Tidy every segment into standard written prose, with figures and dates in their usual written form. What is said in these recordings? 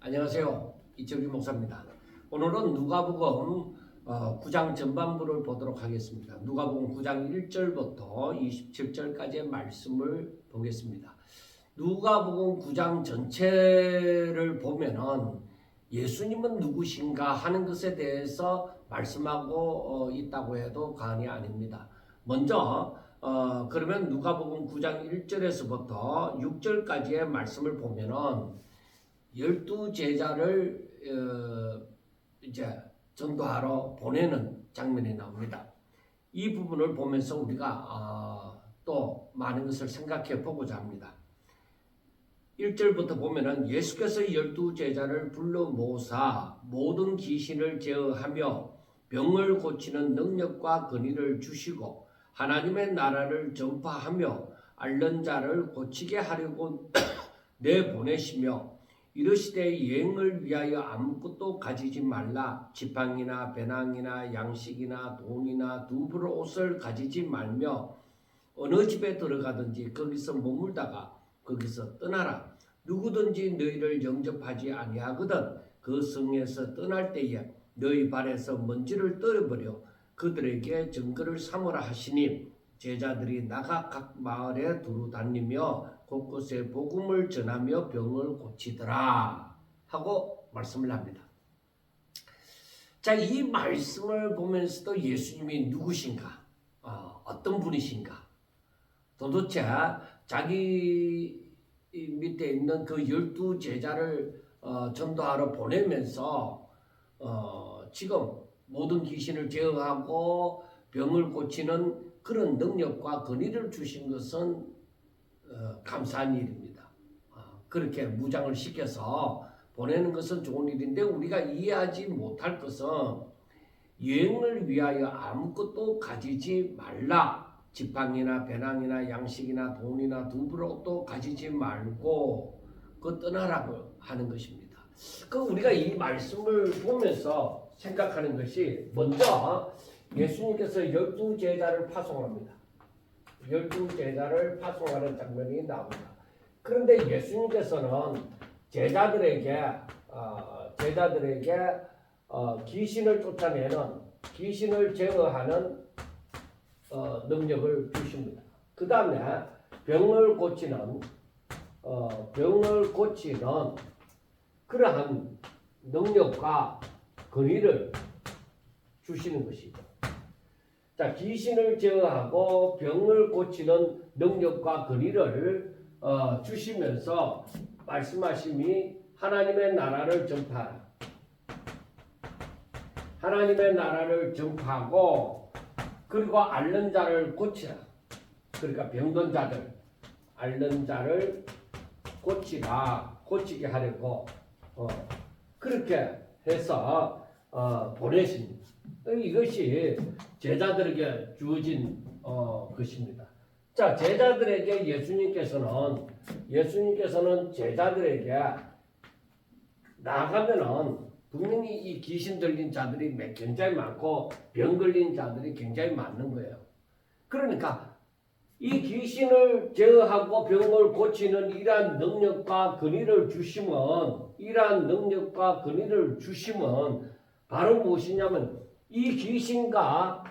안녕하세요. 이철규 목사입니다. 오늘은 누가복음 9장 전반부를 보도록 하겠습니다. 누가복음 9장 1절부터 27절까지의 말씀을 보겠습니다. 누가복음 9장 전체를 보면은 예수님은 누구신가 하는 것에 대해서 말씀하고 있다고 해도 과언이 아닙니다. 먼저 그러면 누가복음 9장 1절에서부터 6절까지의 말씀을 보면은 12제자를 이제 전도하러 보내는 장면이 나옵니다. 이 부분을 보면서 우리가 또 많은 것을 생각해 보고자 합니다. 1절부터 보면은 예수께서 12제자를 불러 모으사 모든 귀신을 제어하며 병을 고치는 능력과 권위를 주시고 하나님의 나라를 전파하며 앓는 자를 고치게 하려고 내보내시며 이르시되 여행을 위하여 아무것도 가지지 말라. 지팡이나 배낭이나 양식이나 돈이나 두부를 옷을 가지지 말며 어느 집에 들어가든지 거기서 머물다가 거기서 떠나라. 누구든지 너희를 영접하지 아니하거든 그 성에서 떠날 때에 너희 발에서 먼지를 떨어버려 그들에게 증거를 삼으라 하시니 제자들이 나가 각 마을에 두루 다니며 곳곳에 복음을 전하며 병을 고치더라 하고 말씀을 합니다. 자, 이 말씀을 보면서도 예수님이 누구신가? 어떤 분이신가? 도대체 자기 밑에 있는 그 12제자를 전도하러 보내면서 지금 모든 귀신을 제어하고 병을 고치는 그런 능력과 권위를 주신 것은 감사한 일입니다. 그렇게 무장을 시켜서 보내는 것은 좋은 일인데 우리가 이해하지 못할 것은 여행을 위하여 아무것도 가지지 말라. 지팡이나 배낭이나 양식이나 돈이나 두부도 가지지 말고 떠나라고 하는 것입니다. 우리가 이 말씀을 보면서 생각하는 것이 먼저 예수님께서 12제자를 파송합니다. 12제자를 파송하는 장면이 나옵니다. 그런데 예수님께서는 제자들에게 귀신을 쫓아내는 귀신을 제어하는 능력을 주십니다. 그 다음에 병을 고치는 그러한 능력과 권위를 주시는 것이죠. 자, 귀신을 제어하고 병을 고치는 능력과 권위를 주시면서 말씀하심이 하나님의 나라를 전파하라. 하나님의 나라를 전파하고 그리고 앓는 자를 고치라. 그러니까 병든 자들, 앓는 자를 고치게 하려고 그렇게 해서 보내십니다. 이것이 제자들에게 주어진 것입니다. 자, 제자들에게 예수님께서는 제자들에게 나가면은 분명히 이 귀신 들린 자들이 굉장히 많고 병 걸린 자들이 굉장히 많은 거예요. 그러니까 이 귀신을 제어하고 병을 고치는 이러한 능력과 권위를 주시면 바로 무엇이냐면 이 귀신과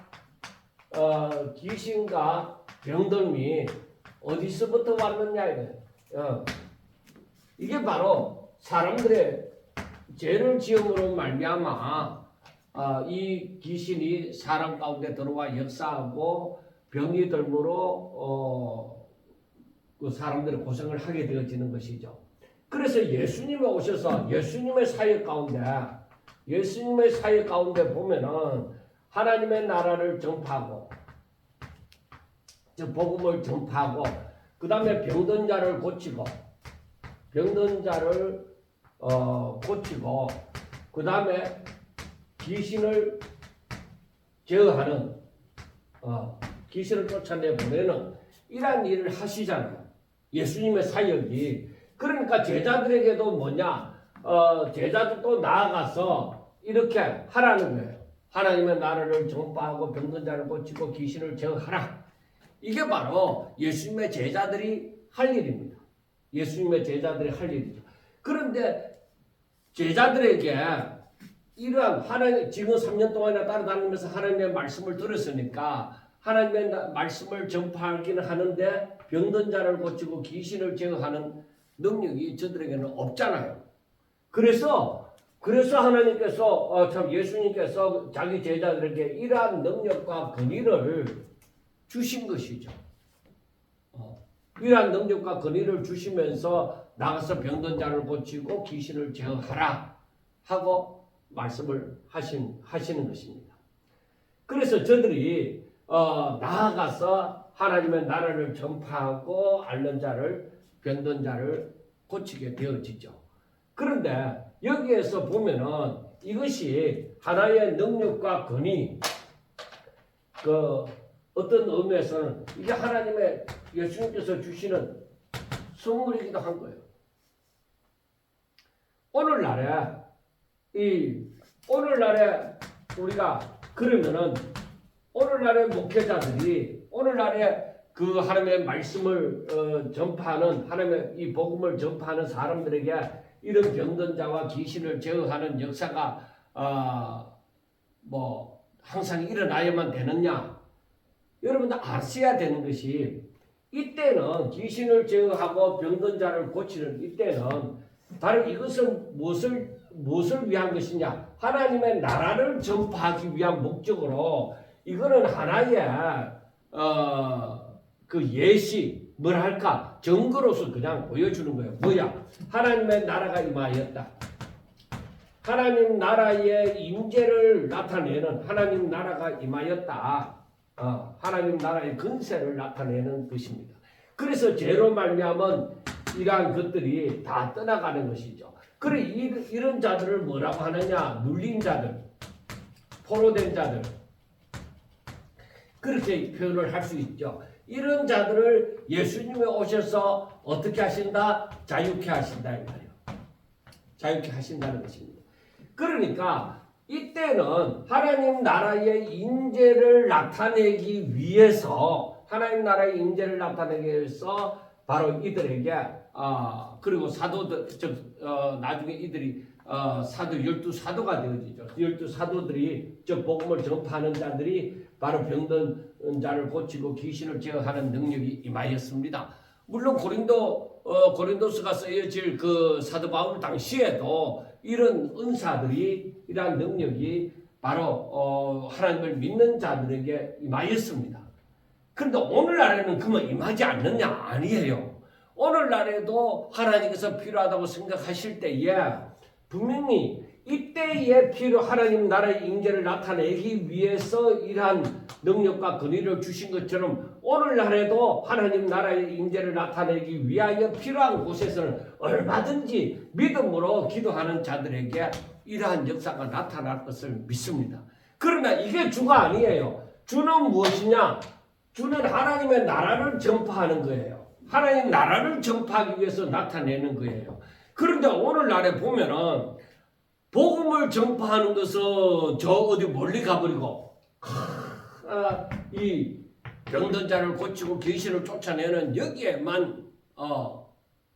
병들미 어디서부터 왔느냐 이거예요. 이게 바로 사람들의 죄를 지음으로 말미암아 이 귀신이 사람 가운데 들어와 역사하고 병이 들므로 그 사람들이 고생을 하게 되어지는 것이죠. 그래서 예수님이 오셔서 예수님의 사역 가운데 보면은 하나님의 나라를 전파하고 복음을 전파하고 그 다음에 병든 자를 고치고 그 다음에 귀신을 제어하는 귀신을 쫓아내 보내는 이러한 일을 하시잖아요. 예수님의 사역이. 그러니까 제자들에게도 제자들도 나아가서 이렇게 하라는 거예요. 하나님의 나라를 전파하고 병든 자를 고치고 귀신을 제어하라. 이게 바로 예수님의 제자들이 할 일입니다. 예수님의 제자들이 할 일이죠. 그런데 제자들에게 이러한 하나님 지금 3년 동안이나 따라다니면서 하나님의 말씀을 들었으니까 하나님의 말씀을 전파하기는 하는데 병든 자를 고치고 귀신을 제어하는 능력이 저들에게는 없잖아요. 그래서 하나님께서 참 예수님께서 자기 제자들에게 이러한 능력과 권위를 주신 것이죠. 이러한 능력과 권위를 주시면서 나가서 병든 자를 고치고 귀신을 제어하라 하고 말씀을 하시는 것입니다. 그래서 저들이 나아가서 하나님의 나라를 전파하고 앓는 자를 병든 자를 고치게 되어지죠. 그런데 여기에서 보면은 이것이 하나의 능력과 권위, 어떤 의미에서는 이게 하나님의 예수님께서 주시는 선물이기도 한 거예요. 오늘날에 우리가 그러면은 오늘날의 목회자들이 오늘날의 그 하나님의 말씀을 전파하는 하나님의 이 복음을 전파하는 사람들에게 이런 병든 자와 귀신을 제어하는 역사가 항상 일어나야만 되느냐? 여러분들 아셔야 되는 것이 이때는 귀신을 제어하고 병든 자를 고치는 이때는 바로 이것은 무엇을 위한 것이냐? 하나님의 나라를 전파하기 위한 목적으로 이거는 하나의 그 예시 뭐랄까 증거로서 그냥 보여주는 거예요. 뭐야? 하나님의 나라가 임하였다. 하나님 나라의 임재를 나타내는 하나님 나라가 임하였다. 하나님 나라의 근세를 나타내는 것입니다. 그래서 죄로 말미암은 이러한 것들이 다 떠나가는 것이죠. 그래 이런 자들을 뭐라고 하느냐? 눌린 자들, 포로된 자들 그렇게 표현을 할 수 있죠. 이런 자들을 예수님이 오셔서 어떻게 하신다? 자유케 하신다 이 말이에요. 자유케 하신다는 것입니다. 그러니까 이때는 하나님 나라의 인재를 나타내기 위해서 하나님 나라의 인재를 나타내기 위해서 바로 이들에게 그리고 사도들 나중에 이들이 사도 12사도가 되어지죠. 12사도들이 저 복음을 전파하는 자들이 바로 병든 자를 고치고 귀신을 제어하는 능력이 임하였습니다. 물론 고린도서가 쓰여질 그 사도 바울 당시에도 이런 은사들이 이러한 능력이 바로 하나님을 믿는 자들에게 임하였습니다. 그런데 오늘날에는 그만 임하지 않느냐? 아니에요. 오늘날에도 하나님께서 필요하다고 생각하실 때에 분명히 이때에 하나님 나라의 임재를 나타내기 위해서 이러한 능력과 권위를 주신 것처럼 오늘날에도 하나님 나라의 임재를 나타내기 위하여 필요한 곳에서는 얼마든지 믿음으로 기도하는 자들에게 이러한 역사가 나타날 것을 믿습니다. 그러나 이게 주가 아니에요. 주는 무엇이냐? 주는 하나님의 나라를 전파하는 거예요. 하나님 나라를 전파하기 위해서 나타내는 거예요. 그런데 오늘날에 보면은 복음을 전파하는 것은 저 어디 멀리 가버리고 이 병든 자를 고치고 귀신을 쫓아내는 여기에만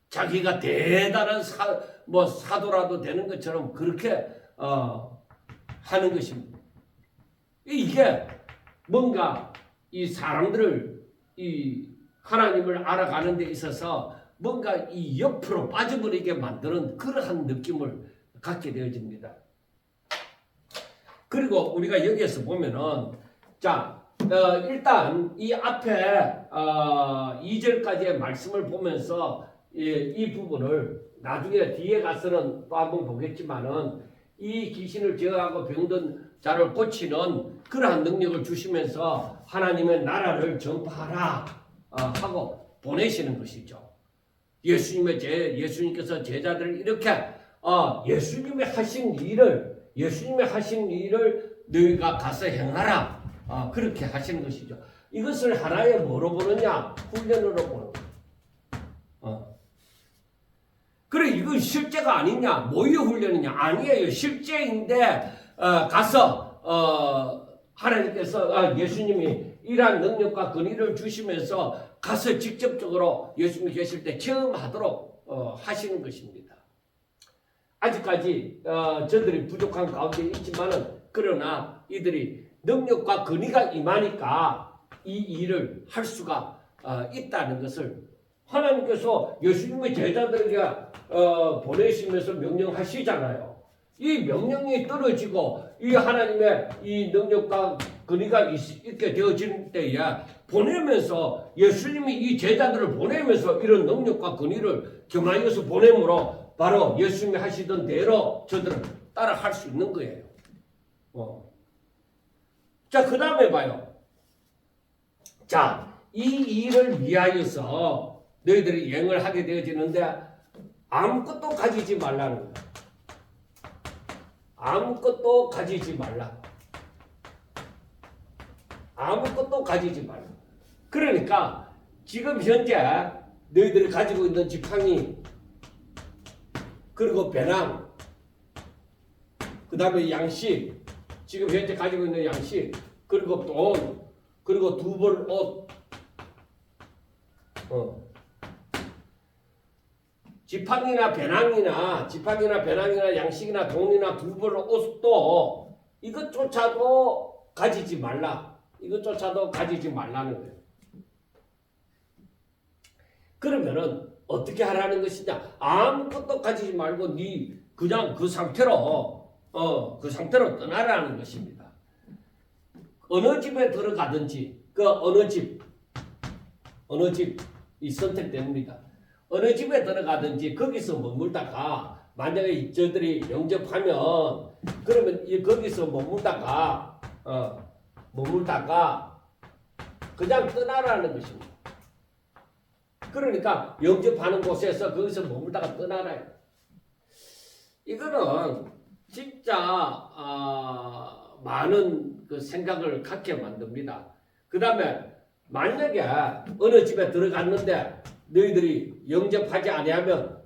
자기가 대단한 사도라도 되는 것처럼 그렇게 하는 것입니다. 이게 뭔가 이 사람들을 이 하나님을 알아가는 데 있어서 뭔가 이 옆으로 빠져버리게 만드는 그러한 느낌을 갖게 되어집니다. 그리고 우리가 여기에서 보면은 일단 이 앞에 2절까지의 말씀을 보면서 이 부분을 나중에 뒤에 가서는 또 한번 보겠지만은 이 귀신을 제어하고 병든 자를 고치는 그러한 능력을 주시면서 하나님의 나라를 전파하라 하고 보내시는 것이죠. 예수님께서 제자들을 이렇게 예수님이 하신 일을 너희가 가서 행하라 그렇게 하시는 것이죠. 이것을 하나의 뭐로 보느냐? 훈련으로 보는 거예요. 그래 이건 실제가 아니냐? 뭐의 훈련이냐? 아니에요. 실제인데 가서 하나님께서 예수님이 이러한 능력과 권위를 주시면서 가서 직접적으로 예수님이 계실 때 체험하도록 하시는 것입니다. 아직까지 저들이 부족한 가운데 있지만은 그러나 이들이 능력과 권위가 임하니까 이 일을 할 수가 있다는 것을 하나님께서 예수님의 제자들에게 보내시면서 명령하시잖아요. 이 명령이 떨어지고 이 하나님의 이 능력과 권위가 있게 되어질 때에 보내면서 예수님이 이 제자들을 보내면서 이런 능력과 권위를 겸하여서 보내므로 바로 예수님이 하시던 대로 저들은 따라할 수 있는 거예요. 자, 그 다음에 봐요. 자, 이 일을 위하여서 너희들이 여행을 하게 되어지는데 아무것도 가지지 말라는 거예요. 아무것도 가지지 말라. 아무것도 가지지 말라. 그러니까 지금 현재 너희들이 가지고 있는 지팡이, 그리고 배낭, 그 다음에 양식, 지금 현재 가지고 있는 양식, 그리고 돈, 그리고 두 벌 옷, 지팡이나 배낭이나 양식이나 돈이나 두 벌 옷도 이것조차도 가지지 말라. 이것조차도 가지지 말라는 거예요. 그러면은 어떻게 하라는 것이냐? 아무것도 가지지 말고 그냥 그 상태로 떠나라는 것입니다. 어느 집에 들어가든지 그 어느 집이 선택됩니다. 어느 집에 들어가든지 거기서 머물다가 만약에 저들이 영접하면 그러면 거기서 머물다가 그냥 떠나라는 것입니다. 그러니까 영접하는 곳에서 거기서 머물다가 떠나라. 이거는 진짜 많은 그 생각을 갖게 만듭니다. 그 다음에 만약에 어느 집에 들어갔는데 너희들이 영접하지 아니하면은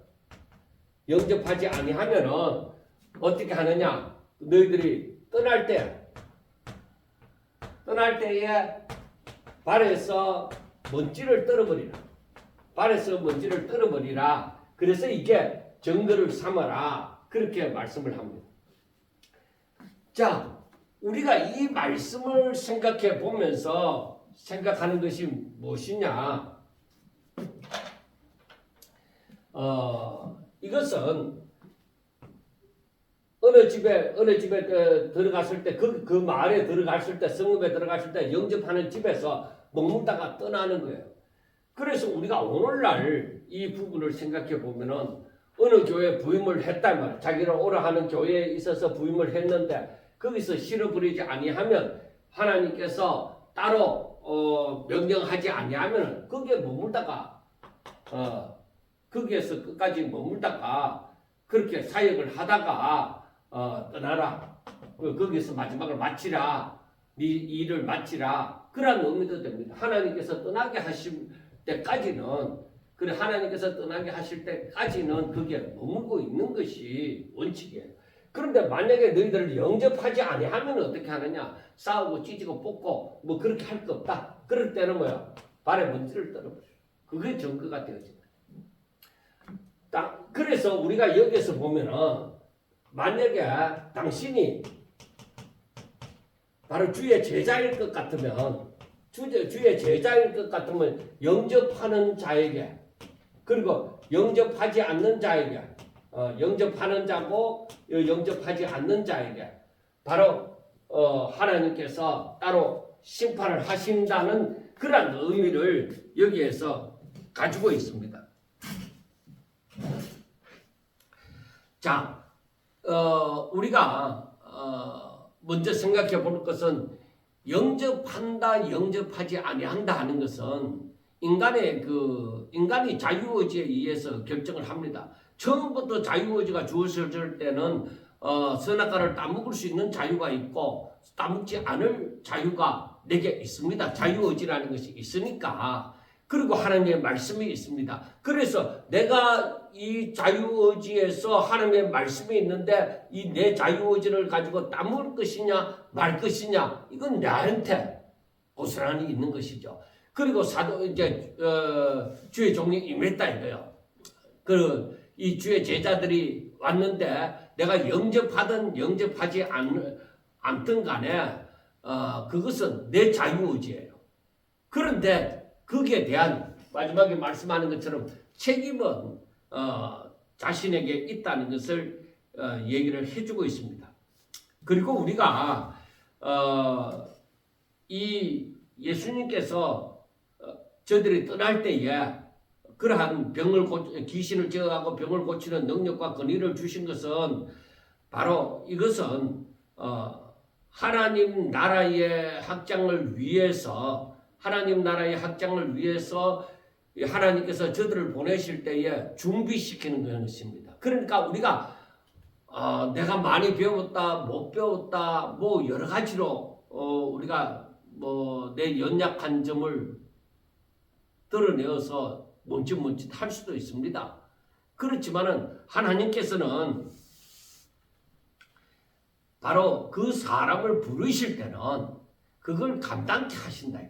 어떻게 하느냐? 너희들이 떠날 때에 발에서 먼지를 떨어버리라. 그래서 이게 증거를 삼아라. 그렇게 말씀을 합니다. 자, 우리가 이 말씀을 생각해 보면서 생각하는 것이 무엇이냐? 이것은 어느 집에 들어갔을 때 그 마을에 들어갔을 때 성읍에 들어갔을 때 영접하는 집에서 머물다가 떠나는 거예요. 그래서 우리가 오늘날 이 부분을 생각해 보면은 어느 교회에 부임을 했단 말이에요. 자기를 오라 하는 교회에 있어서 부임을 했는데 거기서 실어버리지 아니하면 하나님께서 따로 명령하지 아니하면 거기에 머물다가 거기에서 끝까지 머물다가 그렇게 사역을 하다가 떠나라. 거기서 마지막을 마치라. 네 일을 마치라. 그런 의미도 됩니다. 하나님께서 떠나게 하실 때까지는 하나님께서 떠나게 하실 때까지는 거기에 머물고 있는 것이 원칙이에요. 그런데 만약에 너희들을 영접하지 아니하면 어떻게 하느냐? 싸우고 찢고 뽑고 뭐 그렇게 할 거 없다. 그럴 때는 뭐야? 발에 먼지를 떨어버려. 그게 증거가 되어집니다. 그래서 우리가 여기에서 보면은 만약에 당신이 바로 주의 제자일 것 같으면 영접하는 자에게 그리고 영접하지 않는 자에게 영접하는 자고 영접하지 않는 자에게 바로 하나님께서 따로 심판을 하신다는 그런 의미를 여기에서 가지고 있습니다. 자, 우리가 먼저 생각해 볼 것은 영접한다, 영접하지 아니한다 하는 것은 인간이 자유의지에 의해서 결정을 합니다. 처음부터 자유의지가 주어질 때는 선악과를 따먹을 수 있는 자유가 있고 따먹지 않을 자유가 내게 있습니다. 자유의지라는 것이 있으니까. 그리고 하나님의 말씀이 있습니다. 그래서 내가 이 자유의지에서 하나님의 말씀이 있는데 이 내 자유의지를 가지고 따먹을 것이냐 말 것이냐 이건 나한테 고스란히 있는 것이죠. 그리고 주의 종이 임했다 이거요. 이 주의 제자들이 왔는데 내가 영접하든 영접하지 않든 간에 그것은 내 자유의지예요. 그런데 거기에 대한 마지막에 말씀하는 것처럼 책임은 자신에게 있다는 것을 얘기를 해주고 있습니다. 그리고 우리가 이 예수님께서 저들이 떠날 때에 그러한 귀신을 제어하고 병을 고치는 능력과 권위를 주신 것은 바로 이것은 하나님 나라의 확장을 위해서 하나님께서 저들을 보내실 때에 준비시키는 것입니다. 그러니까 우리가 내가 많이 배웠다, 못 배웠다, 뭐 여러 가지로 우리가 뭐 내 연약한 점을 드러내어서 멈칫멈칫 할 수도 있습니다. 그렇지만은 하나님께서는 바로 그 사람을 부르실 때는 그걸 감당케 하신다.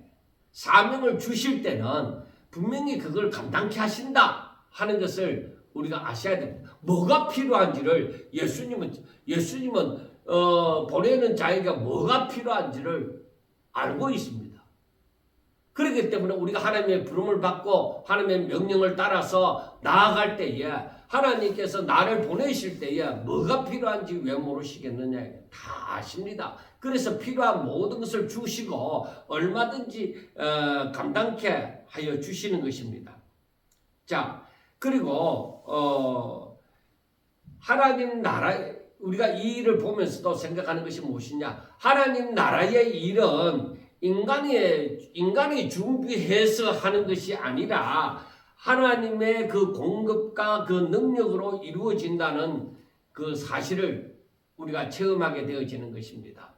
사명을 주실 때는 분명히 그걸 감당케 하신다 하는 것을 우리가 아셔야 됩니다. 뭐가 필요한지를 예수님은 보내는 자에게 뭐가 필요한지를 알고 있습니다. 그렇기 때문에 우리가 하나님의 부름을 받고 하나님의 명령을 따라서 나아갈 때에 하나님께서 나를 보내실 때에 뭐가 필요한지 왜 모르시겠느냐 다 아십니다. 그래서 필요한 모든 것을 주시고 얼마든지 감당케 하여 주시는 것입니다. 자, 그리고 하나님 나라 우리가 이 일을 보면서도 생각하는 것이 무엇이냐? 하나님 나라의 일은 인간이 준비해서 하는 것이 아니라 하나님의 그 공급과 그 능력으로 이루어진다는 그 사실을 우리가 체험하게 되어지는 것입니다.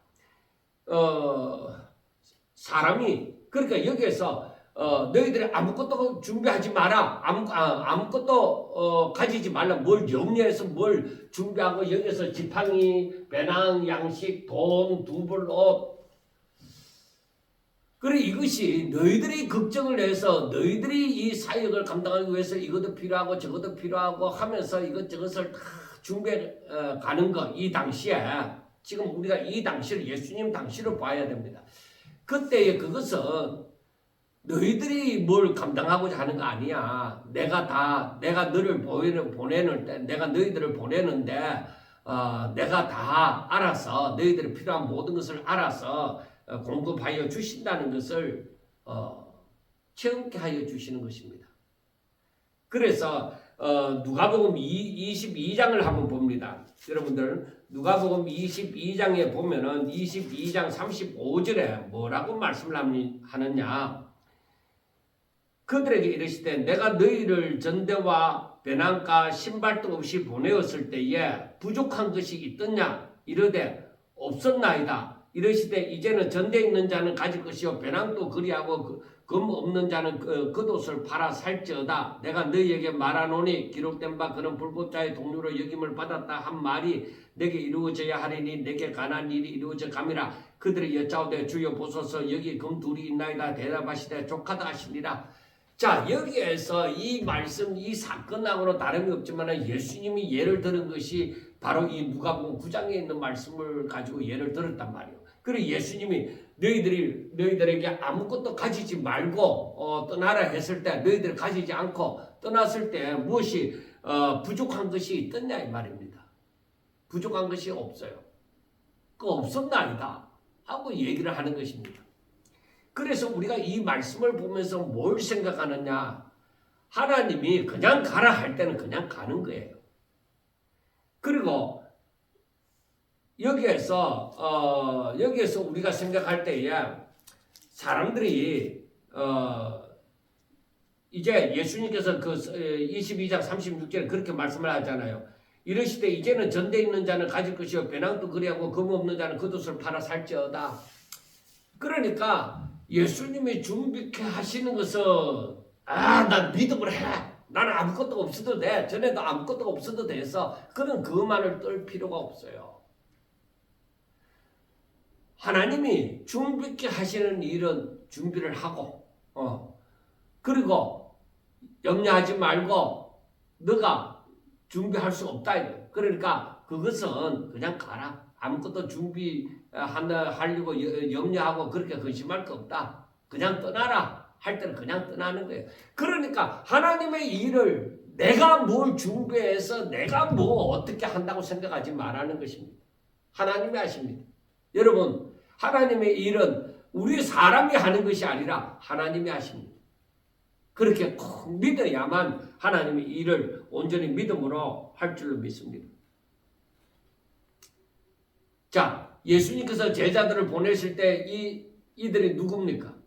사람이 그러니까 여기에서 너희들이 아무것도 준비하지 마라. 아무것도 가지지 말라. 뭘 염려해서 뭘 준비하고 여기서 지팡이, 배낭, 양식, 돈, 두벌, 옷. 그래 이것이 너희들이 걱정을 해서 너희들이 이 사역을 감당하기 위해서 이것도 필요하고 저것도 필요하고 하면서 이것저것을 다 준비해 가는 것. 이 당시에 지금 우리가 이 당시를 예수님 당시를 봐야 됩니다. 그때의 그것은 너희들이 뭘 감당하고자 하는 거 아니야. 내가 너를 보내는 때, 내가 너희들을 보내는데, 내가 다 알아서 너희들이 필요한 모든 것을 알아서 공급하여 주신다는 것을 체험케 하여 주시는 것입니다. 그래서 누가복음 22장을 한번 봅니다. 여러분들 누가복음 22장에 보면은 22장 35절에 뭐라고 말씀을 하느냐? 그들에게 이르시되 내가 너희를 전대와 배낭과 신발도 없이 보내었을 때에 부족한 것이 있더냐? 이르되 없었나이다. 이르시되 이제는 전대에 있는 자는 가질 것이요 배낭도 그리하고 금 없는 자는 겉옷을 팔아 살지어다. 내가 너희에게 말하노니 기록된 바 그는 불법자의 동료로 여김을 받았다 한 말이 내게 이루어져야 하리니 내게 관한 일이 이루어져 감이라. 그들이 여짜오되 주여 보소서 여기 금 둘이 있나이다. 대답하시되 족하다 하시니라. 자, 여기에서 이 말씀, 이 사건하고는 다름이 없지만 예수님이 예를 들은 것이 바로 이 누가복음 9장에 있는 말씀을 가지고 예를 들었단 말이에요. 그리고 예수님이 너희들에게 아무것도 가지지 말고 떠나라 했을 때 너희들 가지지 않고 떠났을 때 무엇이 부족한 것이 있더냐 이 말입니다. 부족한 것이 없어요. 그 없었나이다 하고 얘기를 하는 것입니다. 그래서 우리가 이 말씀을 보면서 뭘 생각하느냐? 하나님이 그냥 가라 할 때는 그냥 가는 거예요. 그리고 여기에서 우리가 생각할 때에 사람들이 이제 예수님께서 그 22장 36절에 그렇게 말씀을 하잖아요. 이르시되 이제는 전대에 있는 자는 가질 것이요 배낭도 그리하고 금 없는 자는 겉옷을 팔아 살지어다. 그러니까 예수님이 준비케 하시는 것은 난 믿음을 해. 나는 아무것도 없어도 돼. 전에도 아무것도 없어도 돼서 그런 그만을 떨 필요가 없어요. 하나님이 준비케 하시는 일은 준비를 하고 그리고 염려하지 말고 너가 준비할 수 없다. 그러니까 그것은 그냥 가라. 아무것도 준비하려고 염려하고 그렇게 근심할 거 없다. 그냥 떠나라. 할 때는 그냥 떠나는 거예요. 그러니까 하나님의 일을 내가 뭘 준비해서 내가 뭐 어떻게 한다고 생각하지 말라는 것입니다. 하나님이 하십니다. 여러분, 하나님의 일은 우리 사람이 하는 것이 아니라 하나님이 하십니다. 그렇게 꼭 믿어야만 하나님의 일을 온전히 믿음으로 할 줄로 믿습니다. 자, 예수님께서 제자들을 보내실 때 이들이 누굽니까?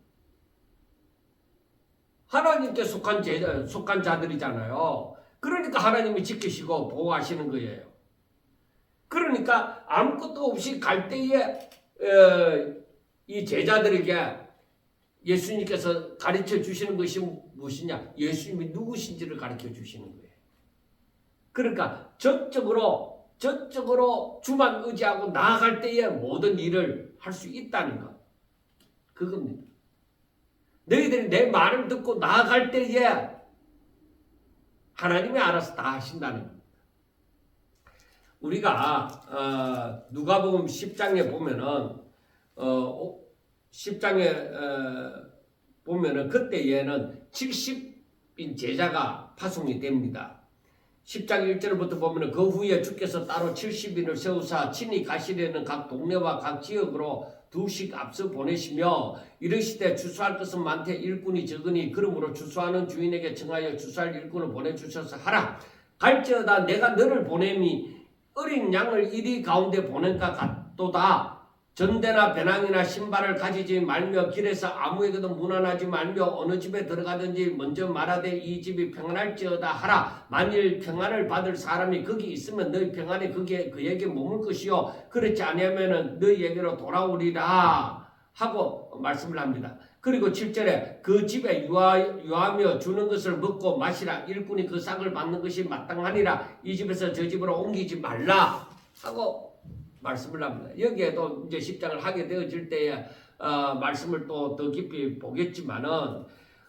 하나님께 속한 자들이잖아요. 그러니까 하나님이 지키시고 보호하시는 거예요. 그러니까 아무것도 없이 갈 때에 이 제자들에게 예수님께서 가르쳐 주시는 것이 무엇이냐? 예수님이 누구신지를 가르쳐 주시는 거예요. 그러니까 전적으로 주만 의지하고 나아갈 때에 모든 일을 할 수 있다는 것. 그겁니다. 너희들이 내 말을 듣고 나아갈 때에 하나님이 알아서 다 하신다는 겁니다. 우리가 누가복음 10장에 보면은 10장에 보면은 그때에는 70인 제자가 파송이 됩니다. 10장 1절부터 보면은 그 후에 주께서 따로 70인을 세우사 친히 가시려는 각 동네와 각 지역으로 두씩 앞서 보내시며 이르시되 주수할 것은 많되 일꾼이 적으니 그러므로 주수하는 주인에게 청하여 주수할 일꾼을 보내주셔서 하라. 갈지어다 내가 너를 보냄이 어린 양을 이리 가운데 보낸것 같도다. 전대나 배낭이나 신발을 가지지 말며 길에서 아무에게도 문안하지 말며 어느 집에 들어가든지 먼저 말하되 이 집이 평안할지어다 하라. 만일 평안을 받을 사람이 거기 있으면 너희 평안이 그에게 머물 것이요 그렇지 아니하면 너희에게로 돌아오리라 하고 말씀을 합니다. 그리고 7절에 그 집에 유하며 주는 것을 먹고 마시라. 일꾼이 그 삭을 받는 것이 마땅하니라. 이 집에서 저 집으로 옮기지 말라 하고 말씀을 합니다. 여기에도 이제 10장을 하게 되어질 때에 말씀을 또 더 깊이 보겠지만은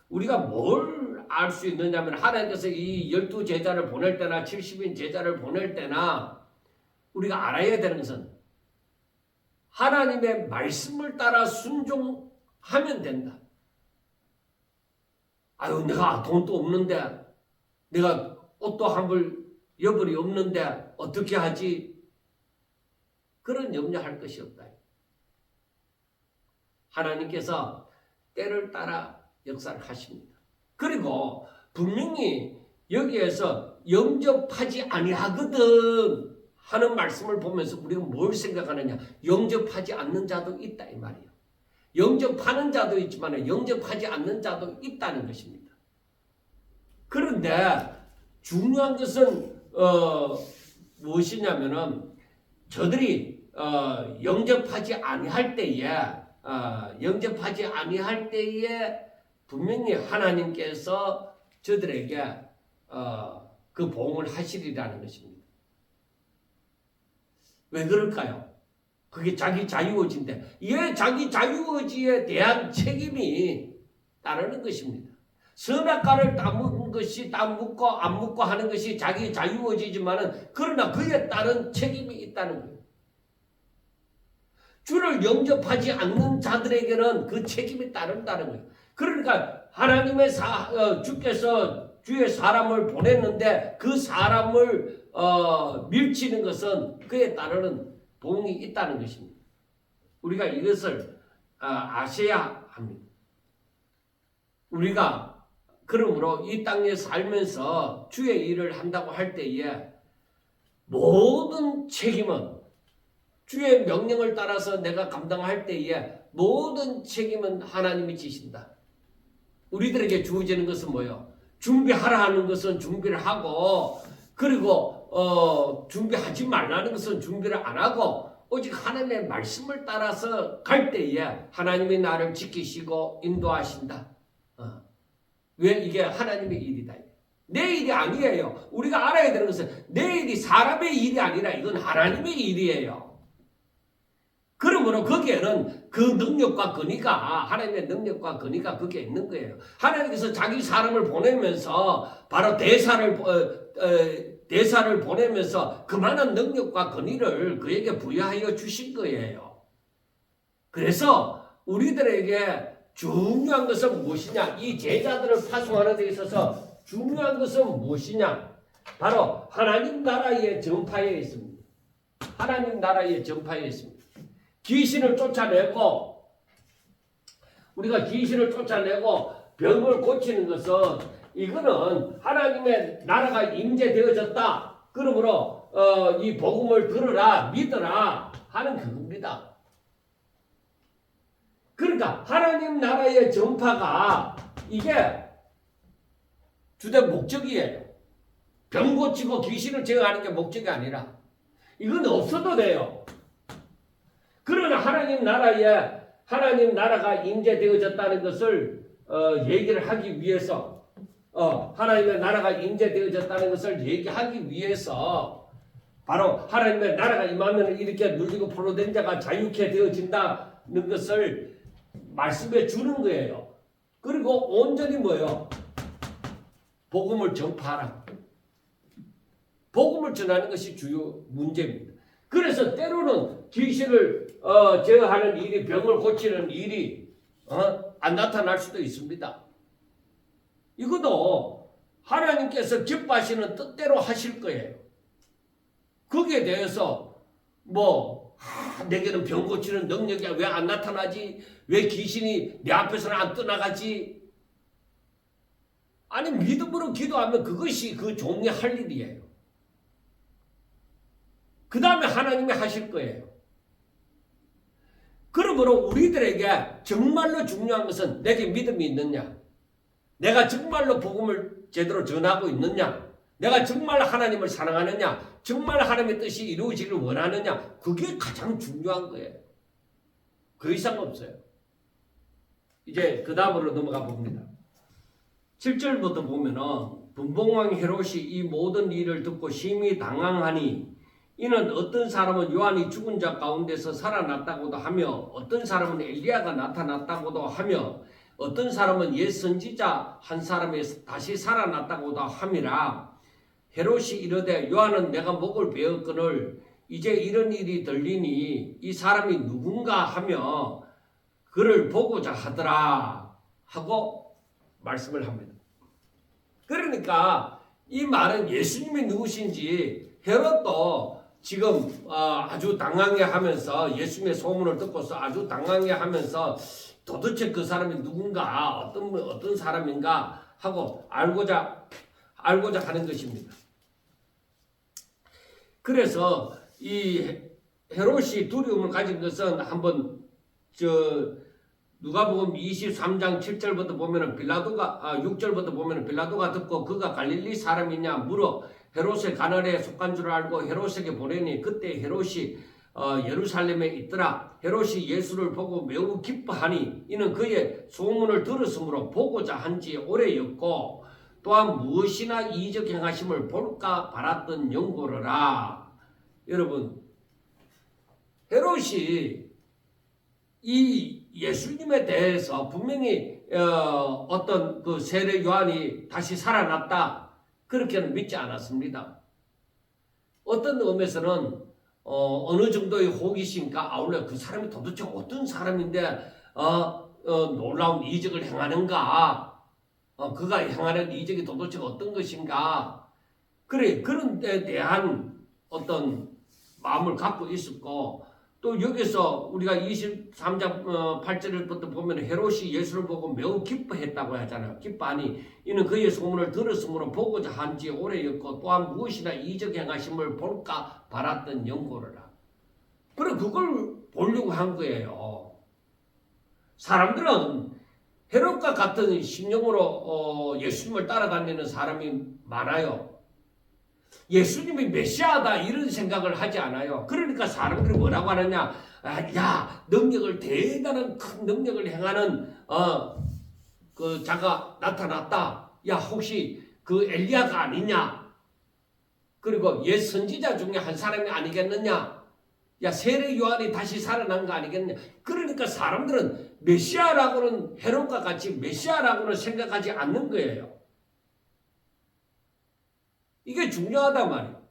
우리가 뭘 알 수 있느냐면 하나님께서 이 12제자를 보낼 때나 70인 제자를 보낼 때나 우리가 알아야 되는 것은 하나님의 말씀을 따라 순종하면 된다. 아유, 내가 돈도 없는데, 내가 옷도 한 벌 여벌이 없는데 어떻게 하지? 그런 염려할 것이 없다. 하나님께서 때를 따라 역사를 하십니다. 그리고 분명히 여기에서 영접하지 아니하거든 하는 말씀을 보면서 우리가 뭘 생각하느냐? 영접하지 않는 자도 있다 이 말이에요. 영접하는 자도 있지만 영접하지 않는 자도 있다는 것입니다. 그런데 중요한 것은 무엇이냐면은 저들이 영접하지 아니할 때에 분명히 하나님께서 저들에게 그 보응을 하시리라는 것입니다. 왜 그럴까요? 그게 자기 자유의지인데 자기 자유의지에 대한 책임이 따르는 것입니다. 선악과를 따먹은 것이 따먹고 안 먹고 하는 것이 자기 자유의지지만은 그러나 그에 따른 책임이 있다는 거예요. 주를 영접하지 않는 자들에게는 그 책임이 따른다는 거예요. 그러니까 하나님의 주께서 주의 사람을 보냈는데 그 사람을 밀치는 것은 그에 따르는 보응이 있다는 것입니다. 우리가 이것을 아셔야 합니다. 우리가 그러므로 이 땅에 살면서 주의 일을 한다고 할 때에 모든 책임은 주의 명령을 따라서 내가 감당할 때에 모든 책임은 하나님이 지신다. 우리들에게 주어지는 것은 뭐예요? 준비하라 하는 것은 준비를 하고 그리고 준비하지 말라는 것은 준비를 안 하고 오직 하나님의 말씀을 따라서 갈 때에 하나님이 나를 지키시고 인도하신다. 왜? 이게 하나님의 일이다. 내 일이 아니에요. 우리가 알아야 되는 것은 내 일이 사람의 일이 아니라 이건 하나님의 일이에요. 그러므로 거기에는 그 능력과 권위가 하나님의 능력과 권위가 거기에 있는 거예요. 하나님께서 자기 사람을 보내면서 바로 대사를 대사를 보내면서 그만한 능력과 권위를 그에게 부여하여 주신 거예요. 그래서 우리들에게 중요한 것은 무엇이냐? 이 제자들을 파송하는 데 있어서 중요한 것은 무엇이냐? 바로 하나님 나라의 전파에 있습니다. 하나님 나라의 전파에 있습니다. 귀신을 쫓아내고 우리가 귀신을 쫓아내고 병을 고치는 것은 이거는 하나님의 나라가 임재되어졌다. 그러므로 이 복음을 들으라 믿어라 하는 그겁니다. 그러니까 하나님 나라의 전파가 이게 주된 목적이에요. 병 고치고 귀신을 제어하는 게 목적이 아니라 이건 없어도 돼요. 그러나 하나님 나라가 임재되어졌다는 것을 얘기를 하기 위해서 하나님의 나라가 임재되어졌다는 것을 얘기하기 위해서 바로 하나님의 나라가 임하면 이렇게 눌리고 포로된 자가 자유케 되어진다는 것을 말씀해 주는 거예요. 그리고 온전히 뭐예요? 복음을 전파하라. 복음을 전하는 것이 주요 문제입니다. 그래서 때로는 귀신을 제어하는 일이 병을 고치는 일이 안 나타날 수도 있습니다. 이것도 하나님께서 기뻐하시는 뜻대로 하실 거예요. 거기에 대해서 내게는 병 고치는 능력이 왜 안 나타나지? 왜 귀신이 내 앞에서는 안 떠나가지? 아니 믿음으로 기도하면 그것이 그 종이 할 일이에요. 그 다음에 하나님이 하실 거예요. 그러므로 우리들에게 정말로 중요한 것은 내게 믿음이 있느냐? 내가 정말로 복음을 제대로 전하고 있느냐? 내가 정말 하나님을 사랑하느냐? 정말 하나님의 뜻이 이루어지기를 원하느냐? 그게 가장 중요한 거예요. 그 이상 없어요. 이제 그 다음으로 넘어가 봅니다. 7절부터 보면은 분봉왕 헤롯이 이 모든 일을 듣고 심히 당황하니 이는 어떤 사람은 요한이 죽은 자 가운데서 살아났다고도 하며 어떤 사람은 엘리야가 나타났다고도 하며 어떤 사람은 옛 선지자 한 사람이 다시 살아났다고도 함이라. 헤롯이 이르되 요한은 내가 목을 베었거늘 이제 이런 일이 들리니 이 사람이 누군가 하며 그를 보고자 하더라 하고 말씀을 합니다. 그러니까 이 말은 예수님이 누구신지 헤롯도 지금 아주 당황해하면서 예수님의 소문을 듣고서 아주 당황해하면서 도대체 그 사람이 누군가 어떤 사람인가 하고 알고자 하는 것입니다. 그래서 이 헤롯이 두려움을 가진 것은 한번 누가복음 23장 7절부터 보면은 6절부터 보면은 빌라도가 듣고 그가 갈릴리 사람이냐 물어 헤롯의 가나라에 속한 줄 알고 헤롯에게 보내니 그때 헤롯이 예루살렘에 있더라. 헤롯이 예수를 보고 매우 기뻐하니 이는 그의 소문을 들었으므로 보고자 한지 오래였고 또한 무엇이나 이적 행하심을 볼까 바랐던 연고로라. 여러분 헤롯이 이 예수님에 대해서 분명히 어떤 그 세례 요한이 다시 살아났다 그렇게는 믿지 않았습니다. 어떤 의미에서는 어느 정도의 호기심과 아울러 그 사람이 도대체 어떤 사람인데 놀라운 이적을 행하는가? 그가 행하는 이적이 도대체 어떤 것인가? 그런 데 대한 어떤 마음을 갖고 있었고 또 여기서 우리가 23장 8절부터 보면 헤롯이 예수를 보고 매우 기뻐했다고 하잖아요. 기뻐하니 이는 그의 소문을 들었으므로 보고자 한지 오래였고 또한 무엇이나 이적 행하심을 볼까 바랐던 연고로라. 그래 그걸 보려고 한 거예요. 사람들은 헤롯과 같은 심령으로 예수님을 따라다니는 사람이 많아요. 예수님이 메시아다 이런 생각을 하지 않아요. 그러니까 사람들이 뭐라고 하느냐? 야 능력을 대단한 큰 능력을 행하는 그 자가 나타났다. 야 혹시 그 엘리야가 아니냐? 그리고 옛 선지자 중에 한 사람이 아니겠느냐? 야 세례 요한이 다시 살아난 거 아니겠냐? 그러니까 사람들은 메시아라고는 헤롯과 같이 메시아라고는 생각하지 않는 거예요. 이게 중요하단 말이에요.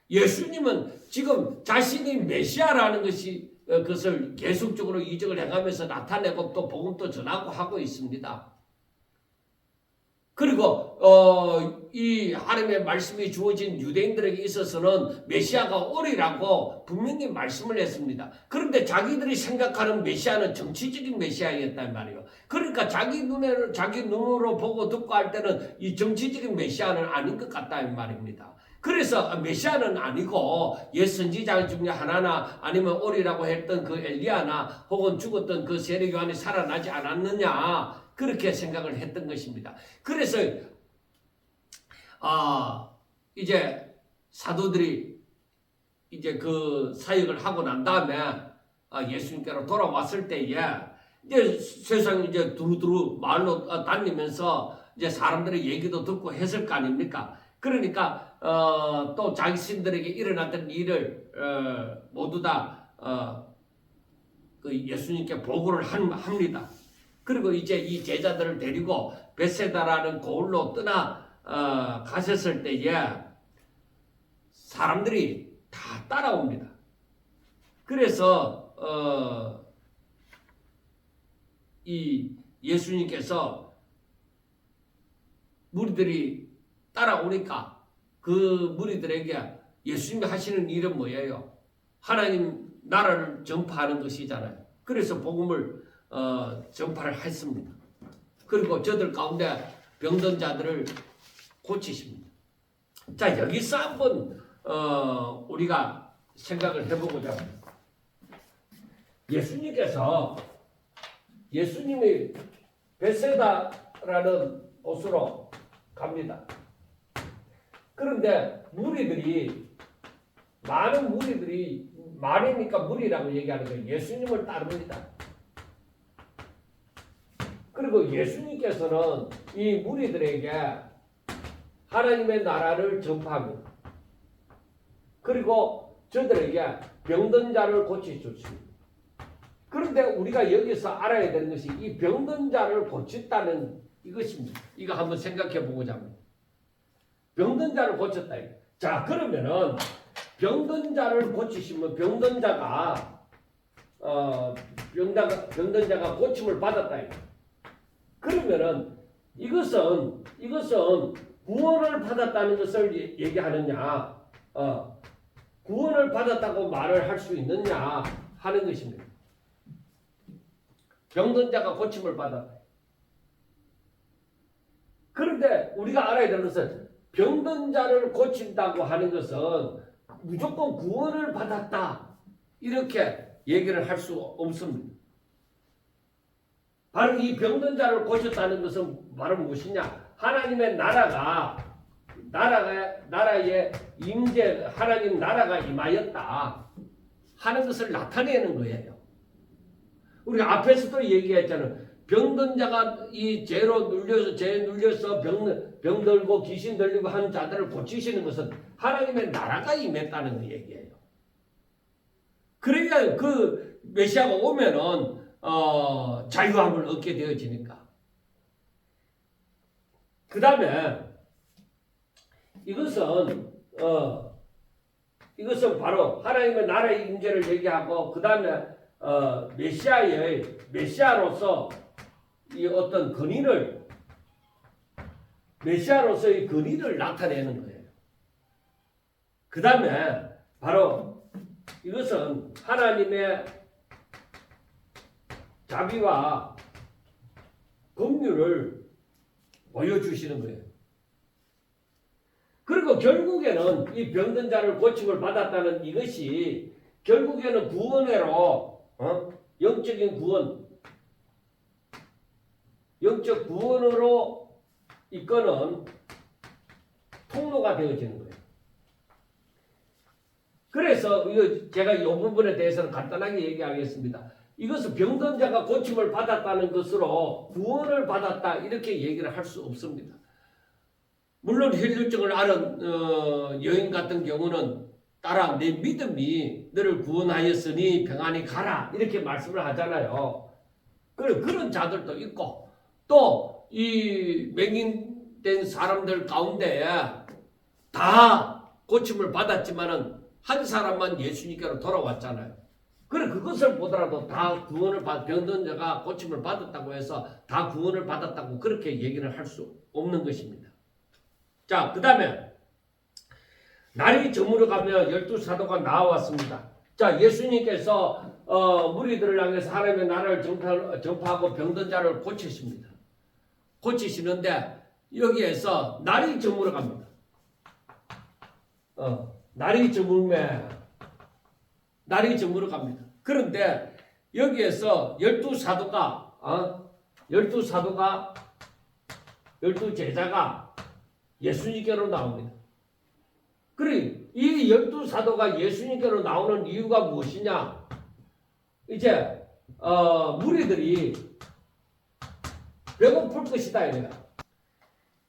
예수님은 지금 자신이 메시아라는 것을 계속적으로 이적을 해가면서 나타내고 또 복음도 전하고 하고 있습니다. 그리고 이 하나님의 말씀이 주어진 유대인들에게 있어서는 메시아가 오리라고 분명히 말씀을 했습니다. 그런데 자기들이 생각하는 메시아는 정치적인 메시아였단 말이에요. 그러니까 자기 눈으로 보고 듣고 할 때는 이 정치적인 메시아는 아닌 것 같다는 말입니다. 그래서 메시아는 아니고 옛 선지자 중에 하나나 아니면 오리라고 했던 그 엘리야나 혹은 죽었던 그 세례 요한이 살아나지 않았느냐 그렇게 생각을 했던 것입니다. 그래서 이제 사도들이 이제 그 사역을 하고 난 다음에 예수님께로 돌아왔을 때에 이제 세상 이제 두루두루 마을로 다니면서 이제 사람들의 얘기도 듣고 했을 거 아닙니까? 그러니까 또 자신들에게 일어났던 일을 모두 다 그 예수님께 보고를 합니다. 그리고 이제 이 제자들을 데리고 벳세다라는 고을로 가셨을 때에 사람들이 다 따라옵니다. 그래서 이 예수님께서 무리들이 따라오니까 그 무리들에게 예수님이 하시는 일은 뭐예요? 하나님 나라를 전파하는 것이잖아요. 그래서 복음을 전파를 했습니다. 그리고 저들 가운데 병든 자들을 고치십니다. 자, 여기서 한번 우리가 생각을 해보고자 합니다. 예수님이 벳세다라는 곳으로 갑니다. 그런데 많은 무리들이 말이니까 무리라고 얘기하는 거예요. 예수님을 따릅니다. 그리고 예수님께서는 이 무리들에게 하나님의 나라를 전파합니다. 그리고 저들에게 병든 자를 고치셨습니다. 그런데 우리가 여기서 알아야 되는 것이 이 병든 자를 고쳤다는 이것입니다. 이거 한번 생각해 보고자 합니다. 병든 자를 고쳤다. 자, 그러면은 병든 자를 고치시면 병든 자가 고침을 받았다. 그러면은 이것은 구원을 받았다는 것을 얘기하느냐, 구원을 받았다고 말을 할 수 있느냐 하는 것입니다. 병든 자가 고침을 받았다. 그런데 우리가 알아야 되는 것은 병든 자를 고친다고 하는 것은 무조건 구원을 받았다 이렇게 얘기를 할 수 없습니다. 바로 이 병든 자를 고쳤다는 것은 바로 무엇이냐? 하나님의 나라의 임재, 하나님 나라가 임하였다 하는 것을 나타내는 거예요. 우리 앞에서도 얘기했잖아요. 병든 자가 이 죄 눌려서 병들고 귀신 들리고 하는 자들을 고치시는 것은 하나님의 나라가 임했다는 얘기예요. 그러니까 그 메시아가 오면은 자유함을 얻게 되어지니까. 그 다음에 이것은 바로 하나님의 나라의 임재를 얘기하고 그 다음에 메시아로서 이 어떤 메시아로서의 근위를 나타내는 거예요. 그 다음에 바로 이것은 하나님의 자비와 긍휼을 보여주시는 거예요. 그리고 결국에는 이 병든 자를 고침을 받았다는 이것이 결국에는 구원회로 영적인 구원, 영적 구원으로 이끄는 통로가 되어지는 거예요. 그래서 제가 이 부분에 대해서는 간단하게 얘기하겠습니다. 이것은 병든 자가 고침을 받았다는 것으로 구원을 받았다 이렇게 얘기를 할 수 없습니다. 물론 혈류증을 앓은 여인 같은 경우는 따라 내 믿음이 너를 구원하였으니 평안히 가라 이렇게 말씀을 하잖아요. 그런 자들도 있고 또 이 맹인된 사람들 가운데 다 고침을 받았지만은 한 사람만 예수님께로 돌아왔잖아요. 그래 그것을 보더라도 다 구원을 병든 자가 고침을 받았다고 해서 다 구원을 받았다고 그렇게 얘기를 할 수 없는 것입니다. 자, 그 다음에 날이 저물어 가며 12사도가 나왔습니다. 자, 예수님께서 무리들을 향해서 하나님의 나라를 전파하고 병든 자를 고치십니다. 고치시는데 여기에서 날이 저물어 갑니다. 날이 저물어 갑니다. 그런데 여기에서 12 제자가 예수님께로 나옵니다. 그래, 이 12사도가 예수님께로 나오는 이유가 무엇이냐? 이제 무리들이 배고플 것이다 이래요.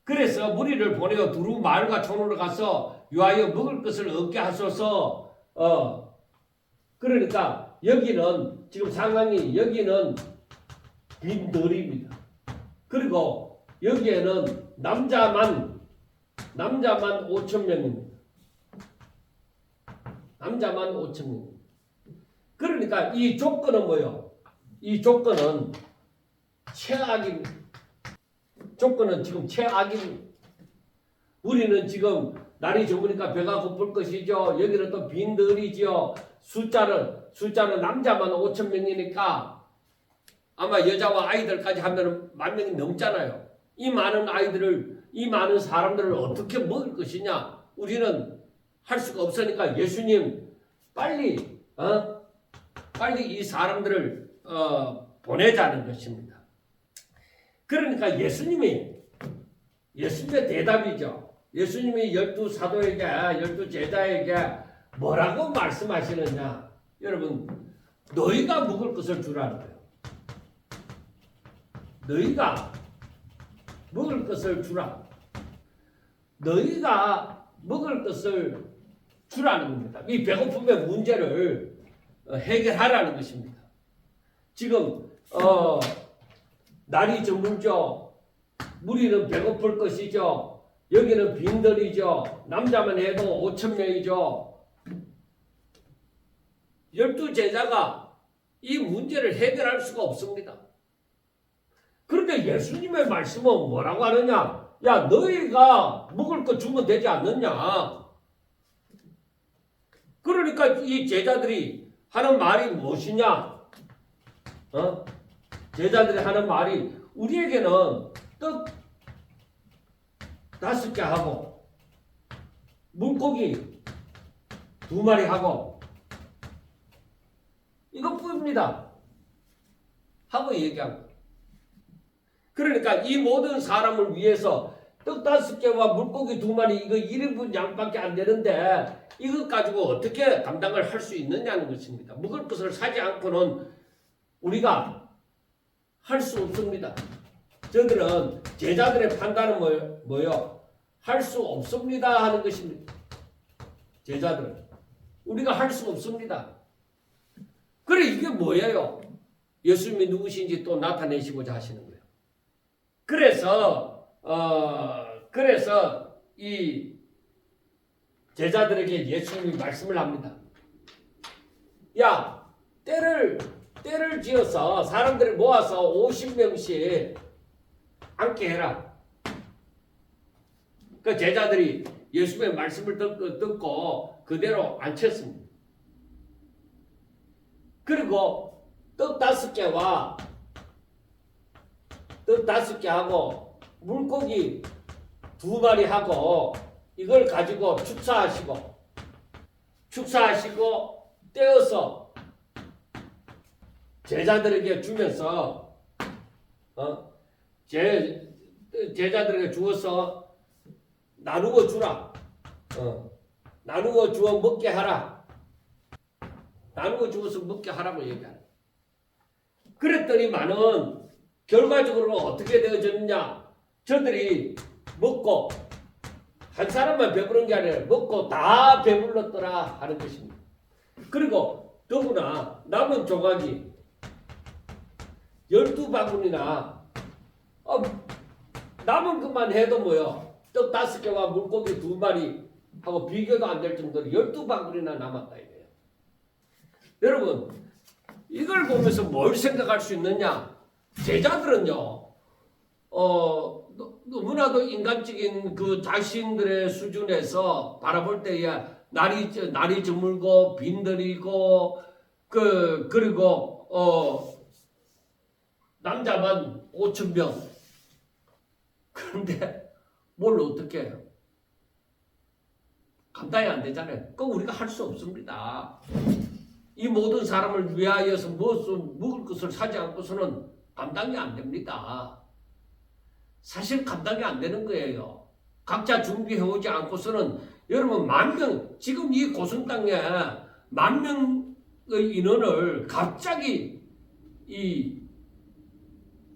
그래서 무리를 보내어 두루 마을과 촌으로 가서 유하여 먹을 것을 얻게 하소서. 그러니까 여기는 지금 상황이 여기는 빈들입니다. 그리고 여기에는 남자만 5,000명입니다. 남자만 5,000명. 그러니까 이 조건은 뭐예요? 이 조건은 최악입니다. 조건은 지금 최악입니다. 우리는 지금 날이 좋으니까 배가 고플 것이죠. 여기는 또 빈들이죠. 숫자는 남자만 5,000명이니까 아마 여자와 아이들까지 하면 10,000명이 넘잖아요. 이 많은 사람들을 어떻게 먹을 것이냐? 우리는 할 수가 없으니까 예수님 빨리 이 사람들을 보내자는 것입니다. 그러니까 예수님의 대답이죠. 예수님이 12사도에게 12제자에게 뭐라고 말씀하시느냐? 여러분, 너희가 먹을 것을 주라는 거예요. 너희가 먹을 것을 주라. 너희가 먹을 것을 주라는 겁니다. 이 배고픔의 문제를 해결하라는 것입니다. 지금 날이 저물죠. 무리는 배고플 것이죠. 여기는 빈들이죠. 남자만 해도 5,000명이죠. 12제자가 이 문제를 해결할 수가 없습니다. 그런데 예수님의 말씀은 뭐라고 하느냐? 야, 너희가 먹을 거 주면 되지 않느냐? 그러니까 이 제자들이 하는 말이 무엇이냐? 제자들이 하는 말이 우리에게는 떡 5개 하고 물고기 2마리 하고 이것뿐입니다. 하고 얘기합니다. 그러니까 이 모든 사람을 위해서 떡 5개와 물고기 2마리 이거 1인분 양밖에 안 되는데 이것 가지고 어떻게 감당을 할 수 있느냐는 것입니다. 먹을 것을 사지 않고는 우리가 할 수 없습니다. 저들은 제자들의 판단은 뭐요? 할 수 없습니다 하는 것입니다. 제자들은 우리가 할 수 없습니다. 그래 이게 뭐예요? 예수님이 누구신지 또 나타내시고자 하시는 거예요. 그래서 이 제자들에게 예수님이 말씀을 합니다. 야, 때를 지어서 사람들을 모아서 50명씩 앉게 해라. 그 제자들이 예수님의 말씀을 듣고 그대로 앉혔습니다. 그리고 떡 5개와 떡 5개 하고 물고기 2마리 하고 이걸 가지고 축사하시고 떼어서 제자들에게 주면서 제자들에게 주어서 나누어 주라. 나누어 주어 먹게 하라. 나누어 주어서 먹게 하라고 얘기하라. 그랬더니만은 결과적으로 어떻게 되어졌느냐? 저들이 먹고 한 사람만 배부른 게 아니라 먹고 다 배불렀더라 하는 것입니다. 그리고 더구나 남은 조각이 12바구니나 남은 것만 해도 뭐요? 떡 5개와 물고기 2마리 하고 비교도 안 될 정도로 12바구니나 남았다 이거예요. 여러분 이걸 보면서 뭘 생각할 수 있느냐? 제자들은요 너무나도 인간적인 그 자신들의 수준에서 바라볼 때에 날이 저물고 빈들이고 그리고 남자만 5,000명. 그런데 뭘 어떻게 해요? 감당이 안 되잖아요. 그거 우리가 할 수 없습니다. 이 모든 사람을 위하여서 무엇을 먹을 것을 사지 않고서는 감당이 안 됩니다. 사실 감당이 안 되는 거예요. 각자 준비해오지 않고서는 여러분 10,000명 지금 이 고성 땅에 10,000명의 인원을 갑자기 이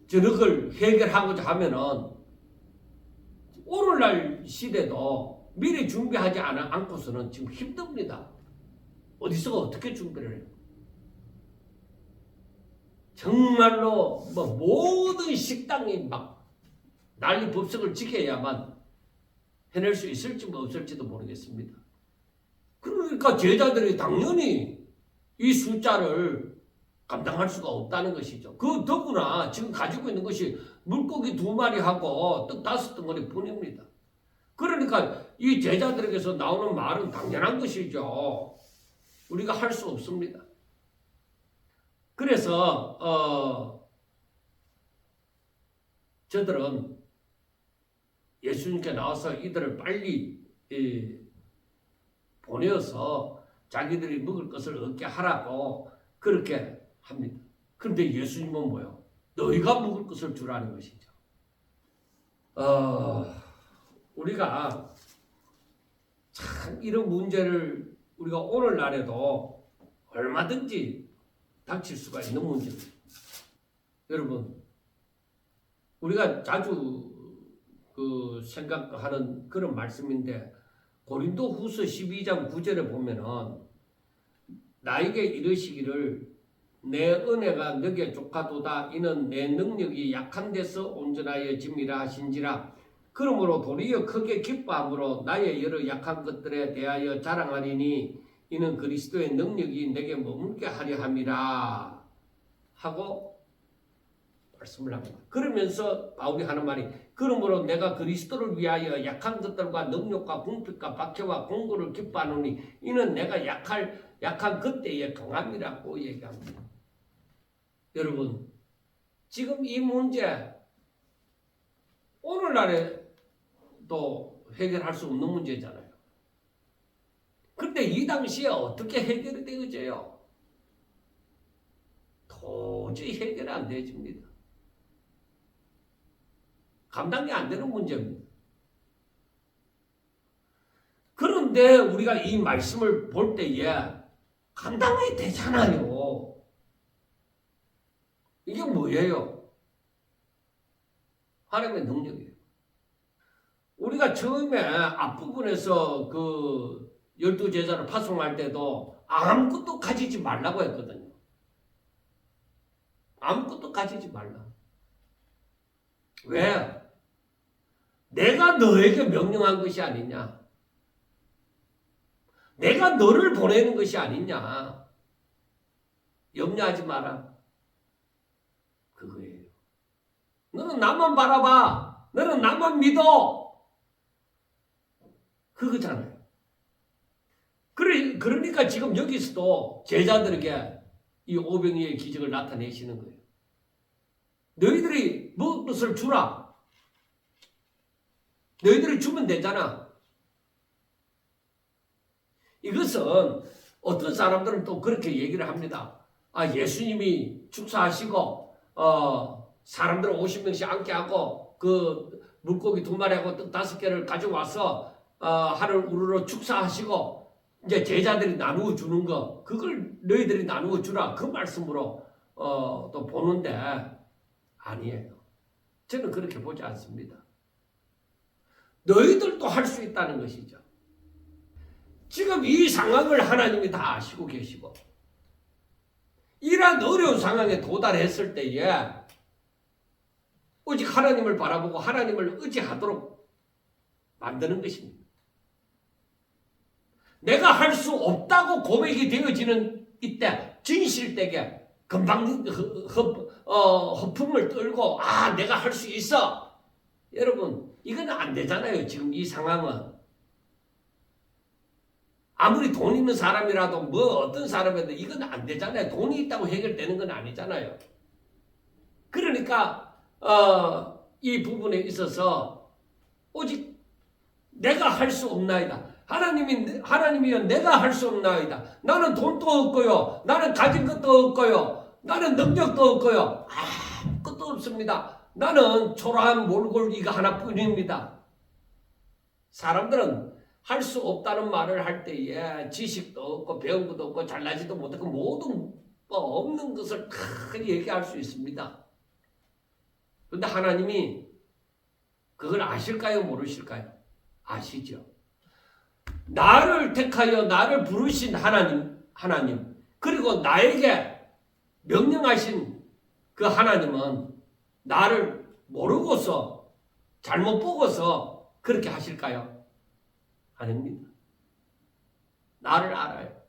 전역을 해결하고자 하면은 오늘날 시대도 미리 준비하지 않고서는 지금 힘듭니다. 어디서 어떻게 준비를 해요? 정말로 모든 식당이 막 난리 법석을 지켜야만 해낼 수 있을지 없을지도 모르겠습니다. 그러니까 제자들이 당연히 이 숫자를 감당할 수가 없다는 것이죠. 그 더구나 지금 가지고 있는 것이 물고기 2마리하고 떡 5덩어리 뿐입니다. 그러니까 이 제자들에게서 나오는 말은 당연한 것이죠. 우리가 할 수 없습니다. 그래서 저들은 예수님께 나와서 이들을 빨리 보내어서 자기들이 먹을 것을 얻게 하라고 그렇게 합니다. 그런데 예수님은 뭐요? 너희가 먹을 것을 주라는 것이죠. 우리가 참 이런 문제를 우리가 오늘날에도 얼마든지 닥칠 수가 있는 문제입니다. 여러분, 우리가 자주 생각하는 그런 말씀인데 고린도 후서 12장 9절에 보면은 나에게 이르시기를 내 은혜가 너게 족하도다 이는 내 능력이 약한 데서 온전하여 짐이라 하신지라. 그러므로 도리어 크게 기뻐함으로 나의 여러 약한 것들에 대하여 자랑하리니 이는 그리스도의 능력이 내게 머물게 하려 함이라 하고 말씀을 합니다. 그러면서 바울이 하는 말이 그러므로 내가 그리스도를 위하여 약한 것들과 능력과 궁핍과 박해와 공고를 기뻐하노니 이는 내가 약한 그때의 강함이라고 얘기합니다. 여러분 지금 이 문제 오늘날에도 해결할 수 없는 문제잖아요. 그런데 이 당시에 어떻게 해결이 되어져요? 도저히 해결이 안 되어집니다. 감당이 안 되는 문제입니다. 그런데 우리가 이 말씀을 볼 때에 감당이 되잖아요. 이게 뭐예요? 하나님의 능력이에요. 우리가 처음에 앞부분에서 그 12제자를 파송할 때도 아무것도 가지지 말라고 했거든요. 아무것도 가지지 말라. 왜? 내가 너에게 명령한 것이 아니냐? 내가 너를 보내는 것이 아니냐? 염려하지 마라. 그거예요. 너는 나만 바라봐. 너는 나만 믿어. 그거잖아요. 그러니까 지금 여기서도 제자들에게 이 오병이의 기적을 나타내시는 거예요. 너희들이 먹을 것을 주라. 너희들이 주면 되잖아. 이것은 어떤 사람들은 또 그렇게 얘기를 합니다. 예수님이 축사하시고 사람들을 50명씩 앉게 하고 그 물고기 2마리하고 떡 5개를 가져와서 하늘 우러러 축사하시고 이제 제자들이 나누어 주는 거 그걸 너희들이 나누어 주라 그 말씀으로 또 보는데 아니에요. 저는 그렇게 보지 않습니다. 너희들도 할 수 있다는 것이죠. 지금 이 상황을 하나님이 다 아시고 계시고 이런 어려운 상황에 도달했을 때에 오직 하나님을 바라보고 하나님을 의지하도록 만드는 것입니다. 내가 할 수 없다고 고백이 되어지는 이때 진실되게 금방 허풍을 떨고 내가 할 수 있어. 여러분 이건 안 되잖아요. 지금 이 상황은. 아무리 돈 있는 사람이라도 어떤 사람이라도 이건 안 되잖아요. 돈이 있다고 해결되는 건 아니잖아요. 그러니까 이 부분에 있어서 오직 내가 할 수 없나이다. 하나님이여 내가 할 수 없나이다. 나는 돈도 없고요. 나는 가진 것도 없고요. 나는 능력도 없고요. 아무것도 없습니다. 나는 초라한 몰골이가 하나뿐입니다. 사람들은 할 수 없다는 말을 할 때에 지식도 없고 배운 것도 없고 잘나지도 못하고 모든 없는 것을 다 얘기할 수 있습니다. 그런데 하나님이 그걸 아실까요? 모르실까요? 아시죠. 나를 택하여 나를 부르신 하나님 그리고 나에게 명령하신 그 하나님은 나를 모르고서 잘못 보고서 그렇게 하실까요? 아닙니다. 나를 알아요.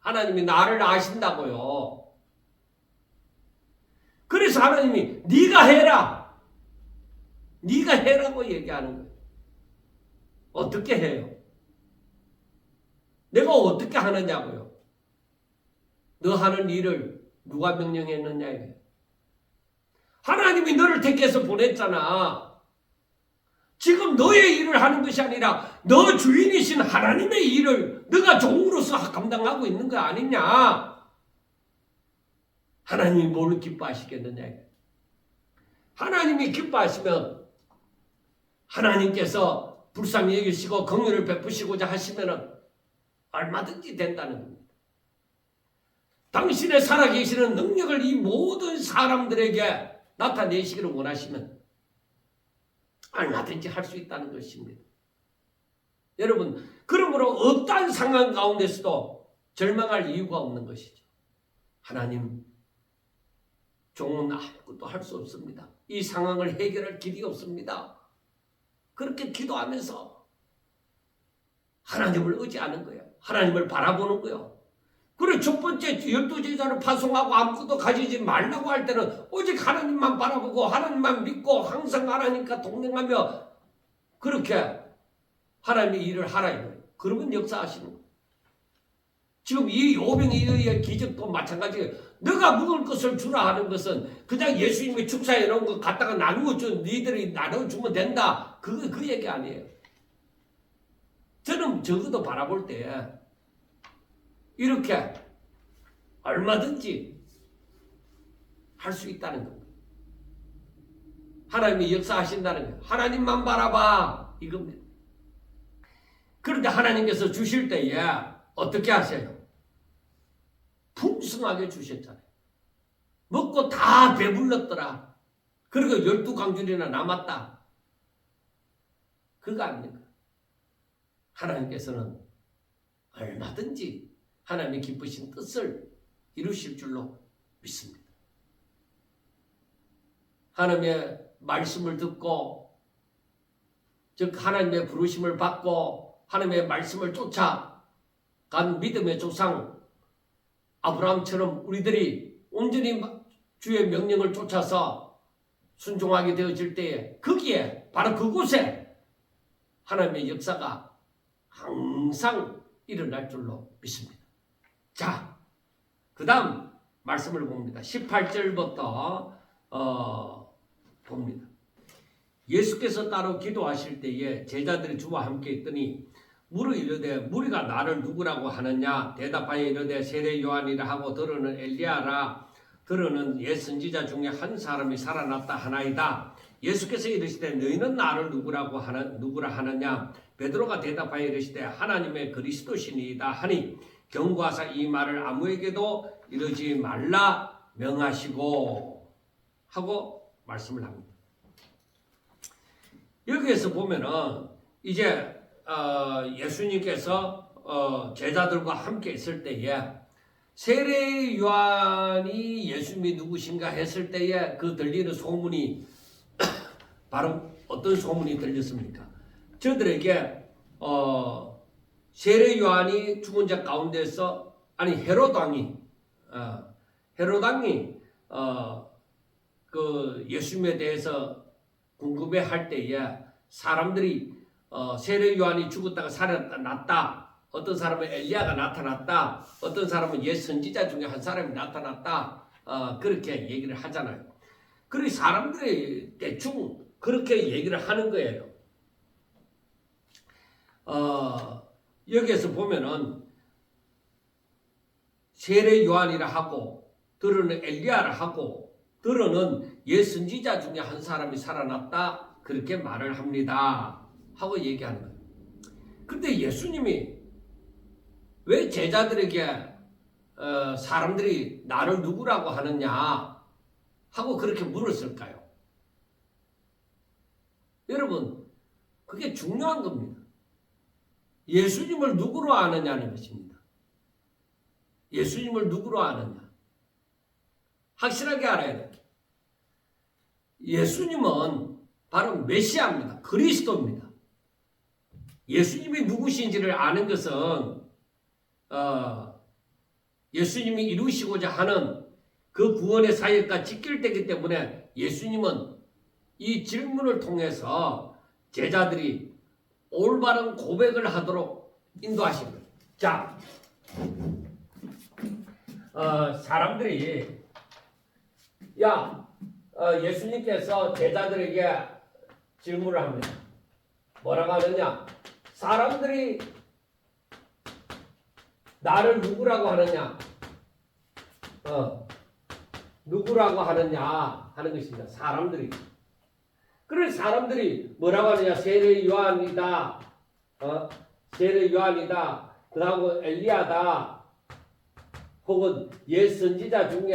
하나님이 나를 아신다고요. 그래서 하나님이 네가 해라. 네가 해라고 얘기하는 거예요. 어떻게 해요? 내가 어떻게 하느냐고요. 너 하는 일을 누가 명령했느냐. 하나님이 너를 택해서 보냈잖아. 지금 너의 일을 하는 것이 아니라 너 주인이신 하나님의 일을 너가 종으로서 감당하고 있는 거 아니냐. 하나님이 뭘 기뻐하시겠느냐. 하나님이 기뻐하시면 하나님께서 불쌍히 여기시고 긍휼을 베푸시고자 하시면 얼마든지 된다는 겁니다. 당신의 살아계시는 능력을 이 모든 사람들에게 나타내시기를 원하시면 얼마든지 할 수 있다는 것입니다. 여러분, 그러므로 어떠한 상황 가운데서도 절망할 이유가 없는 것이죠. 하나님, 종은 아무것도 할 수 없습니다. 이 상황을 해결할 길이 없습니다. 그렇게 기도하면서 하나님을 의지하는 거예요. 하나님을 바라보는 거예요. 그리고 첫 번째 12제자를 파송하고 아무것도 가지지 말라고 할 때는 오직 하나님만 바라보고 하나님만 믿고 항상 하나님과 동행하며 그렇게 하나님의 일을 하라 이거예요. 그러면 역사하시는 거예요. 지금 이 오병이어의 기적도 마찬가지예요. 너가 먹을 것을 주라 하는 것은 그냥 예수님이 축사해 놓은 거 갖다가 나누어 준 니들이 나눠주면 된다. 그 얘기 아니에요. 저는 적어도 바라볼 때 이렇게 얼마든지 할 수 있다는 겁니다. 하나님이 역사하신다는 거예요. 하나님만 바라봐 이겁니다. 그런데 하나님께서 주실 때에 어떻게 하세요? 풍성하게 주셨잖아요. 먹고 다 배불렀더라. 그리고 12강줄이나 남았다. 그거 아닙니까? 하나님께서는 얼마든지 하나님의 기쁘신 뜻을 이루실 줄로 믿습니다. 하나님의 말씀을 듣고 즉 하나님의 부르심을 받고 하나님의 말씀을 쫓아간 믿음의 조상 아브라함처럼 우리들이 온전히 주의 명령을 쫓아서 순종하게 되어질 때에 거기에 바로 그곳에 하나님의 역사가 항상 일어날 줄로 믿습니다. 자, 그 다음 말씀을 봅니다. 18절부터 봅니다. 예수께서 따로 기도하실 때에 제자들이 주와 함께 있더니 물어 이르되 무리가 나를 누구라고 하느냐 대답하여 이르되 세례 요한이라 하고 더러는 엘리야라 더러는 옛 선지자 중에 한 사람이 살아났다 하나이다. 예수께서 이르시되 너희는 나를 누구라 하느냐 베드로가 대답하여 이르시되 하나님의 그리스도시니이다 하니 경고하사 이 말을 아무에게도 이르지 말라 명하시고 하고 말씀을 합니다. 여기에서 보면은 이제 예수님께서 제자들과 함께 있을 때에 세례 요한이 예수님이 누구신가 했을 때에 그 들리는 소문이 바로 어떤 소문이 들렸습니까? 저들에게 세례 요한이 죽은 자 가운데서 헤롯 왕이 그 예수님에 대해서 궁금해할 때에 사람들이 세례 요한이 죽었다가 살아났다. 어떤 사람은 엘리야가 나타났다. 어떤 사람은 옛 선지자 중에 한 사람이 나타났다. 그렇게 얘기를 하잖아요. 그리고 사람들이 대충 그렇게 얘기를 하는 거예요. 여기에서 보면은 세례 요한이라 하고 들어는 엘리야라 하고 들어는 옛 선지자 중에 한 사람이 살아났다. 그렇게 말을 합니다. 하고 얘기하는 거예요. 근데 예수님이 왜 제자들에게 사람들이 나를 누구라고 하느냐 하고 그렇게 물었을까요? 여러분, 그게 중요한 겁니다. 예수님을 누구로 아느냐는 것입니다. 예수님을 누구로 아느냐. 확실하게 알아야 돼요. 예수님은 바로 메시아입니다. 그리스도입니다. 예수님이 누구신지를 아는 것은 예수님이 이루시고자 하는 그 구원의 사역과 직결되기 때문에 예수님은 이 질문을 통해서 제자들이 올바른 고백을 하도록 인도하신 거예요. 자, 사람들이 예수님께서 제자들에게 질문을 합니다. 뭐라고 하느냐? 사람들이 나를 누구라고 하느냐 하는 것입니다. 사람들이. 그래서 사람들이 뭐라고 하느냐? 세례 요한이다. 세례 요한이다. 그하고 엘리야다. 혹은 옛 선지자 중에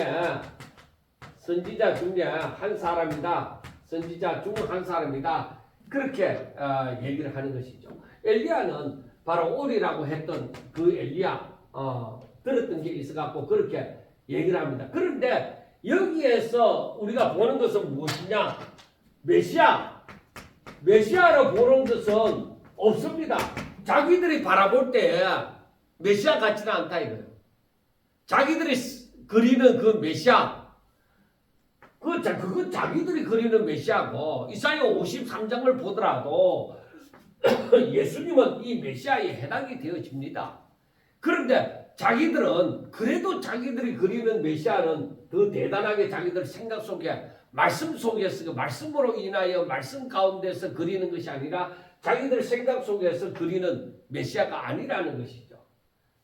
한 사람이다. 선지자 중 한 사람이다. 그렇게 얘기를 하는 것이죠. 엘리야는 바로 오리라고 했던 그 엘리야 들었던 게 있어갖고 그렇게 얘기를 합니다. 그런데 여기에서 우리가 보는 것은 무엇이냐? 메시아로 보는 것은 없습니다. 자기들이 바라볼 때 메시아 같지는 않다 이거예요. 자기들이 그리는 그 메시아, 그건 자기들이 그리는 메시아고, 이사야 53장을 보더라도 예수님은 이 메시아에 해당이 되어집니다. 그런데 자기들은 그래도 자기들이 그리는 메시아는 더 대단하게 자기들 생각 속에 말씀 속에서 그 말씀으로 인하여 말씀 가운데서 그리는 것이 아니라 자기들 생각 속에서 그리는 메시아가 아니라는 것이죠.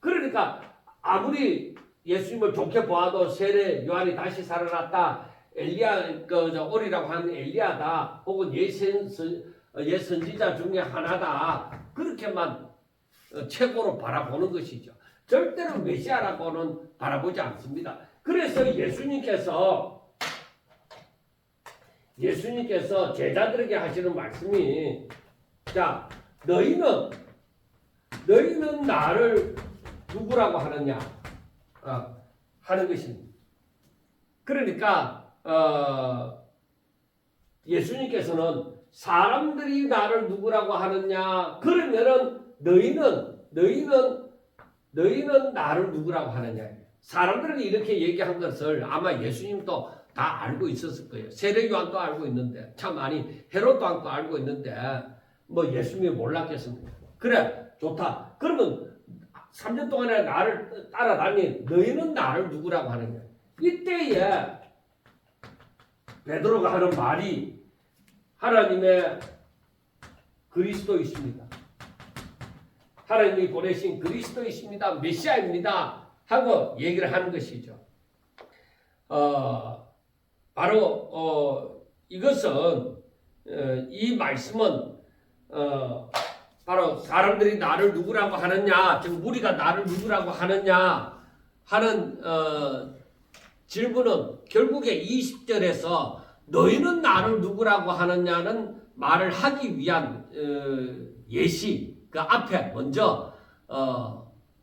그러니까 아무리 예수님을 좋게 보아도 세례 요한이 다시 살아났다, 엘리야 오리라고 하는 엘리야다, 혹은 옛 선지자 중에 하나다, 그렇게만 최고로 바라보는 것이죠. 절대로 메시아라고는 바라보지 않습니다. 그래서 예수님께서 제자들에게 하시는 말씀이, 자, 너희는 나를 누구라고 하느냐 하는 것입니다. 그러니까 예수님께서는 사람들이 나를 누구라고 하느냐, 그러면은 너희는 나를 누구라고 하느냐. 사람들은 이렇게 얘기한 것을 아마 예수님도 다 알고 있었을 거예요. 세례 요한도 알고 있는데, 헤롯 왕도 알고 있는데 뭐 예수님이 몰랐겠습니까? 그래, 좋다. 그러면 3년 동안에 나를 따라다닌 너희는 나를 누구라고 하느냐. 이때에 베드로가 하는 말이 하나님의 그리스도이십니다. 하나님이 보내신 그리스도이십니다. 메시아입니다. 하고 얘기를 하는 것이죠. 바로 이것은 이 말씀은 바로 사람들이 나를 누구라고 하느냐, 즉 우리가 나를 누구라고 하느냐 하는 질문은 결국에 20절에서 너희는 나를 누구라고 하느냐는 말을 하기 위한 예시, 그 앞에 먼저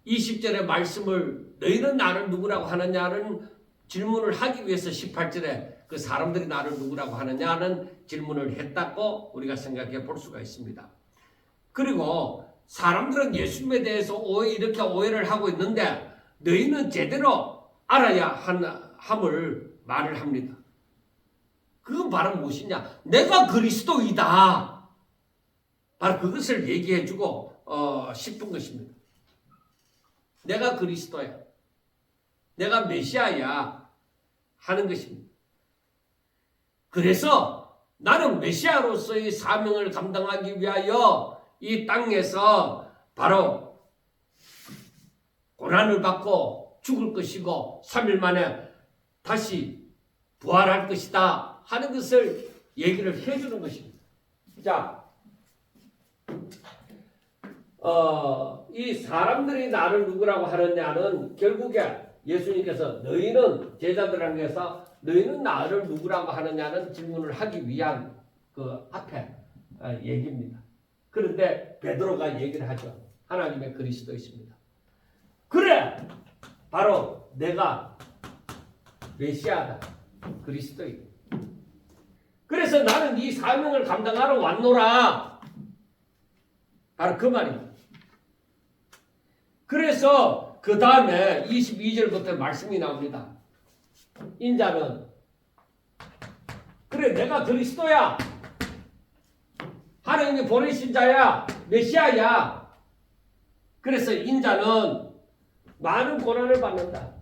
20절의 말씀을 너희는 나를 누구라고 하느냐는 질문을 하기 위해서 18절에 그 사람들이 나를 누구라고 하느냐는 질문을 했다고 우리가 생각해 볼 수가 있습니다. 그리고 사람들은 예수님에 대해서 이렇게 오해를 하고 있는데 너희는 제대로 알아야 함을 말을 합니다. 그건 바로 무엇이냐? 내가 그리스도이다. 바로 그것을 얘기해주고 싶은 것입니다. 내가 그리스도야. 내가 메시아야 하는 것입니다. 그래서 나는 메시아로서의 사명을 감당하기 위하여 이 땅에서 바로 고난을 받고 죽을 것이고 3일 만에 다시 부활할 것이다 하는 것을 얘기를 해주는 것입니다. 자, 이 사람들이 나를 누구라고 하느냐는 결국에 예수님께서 너희는 제자들에게서 너희는 나를 누구라고 하느냐는 질문을 하기 위한 그 앞에 얘기입니다. 그런데 베드로가 얘기를 하죠. 하나님의 그리스도이십니다. 그래! 바로 내가 메시아다. 그리스도이다. 그래서 나는 이 사명을 감당하러 왔노라. 바로 그 말입니다. 그래서 그 다음에 22절부터 말씀이 나옵니다. 인자는 그래 내가 그리스도야. 하나님이 보내신 자야. 메시아야. 그래서 인자는 많은 고난을 받는다.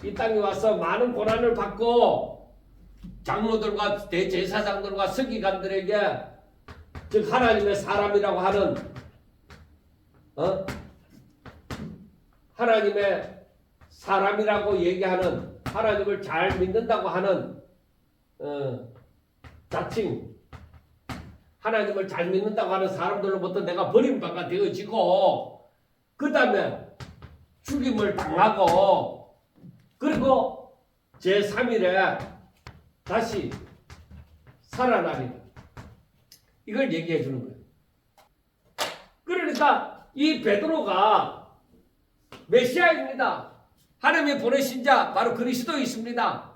이 땅에 와서 많은 고난을 받고 장로들과 대제사장들과 서기관들에게 즉 하나님의 사람이라고 하는 하나님의 사람이라고 얘기하는 하나님을 잘 믿는다고 하는 자칭 하나님을 잘 믿는다고 하는 사람들로부터 내가 버림받아 되어지고 그 다음에 죽임을 당하고 그리고 제3일에 다시 살아나리라. 이걸 얘기해 주는 거예요. 그러니까 이 베드로가 메시아입니다. 하나님이 보내신 자 바로 그리스도이십니다.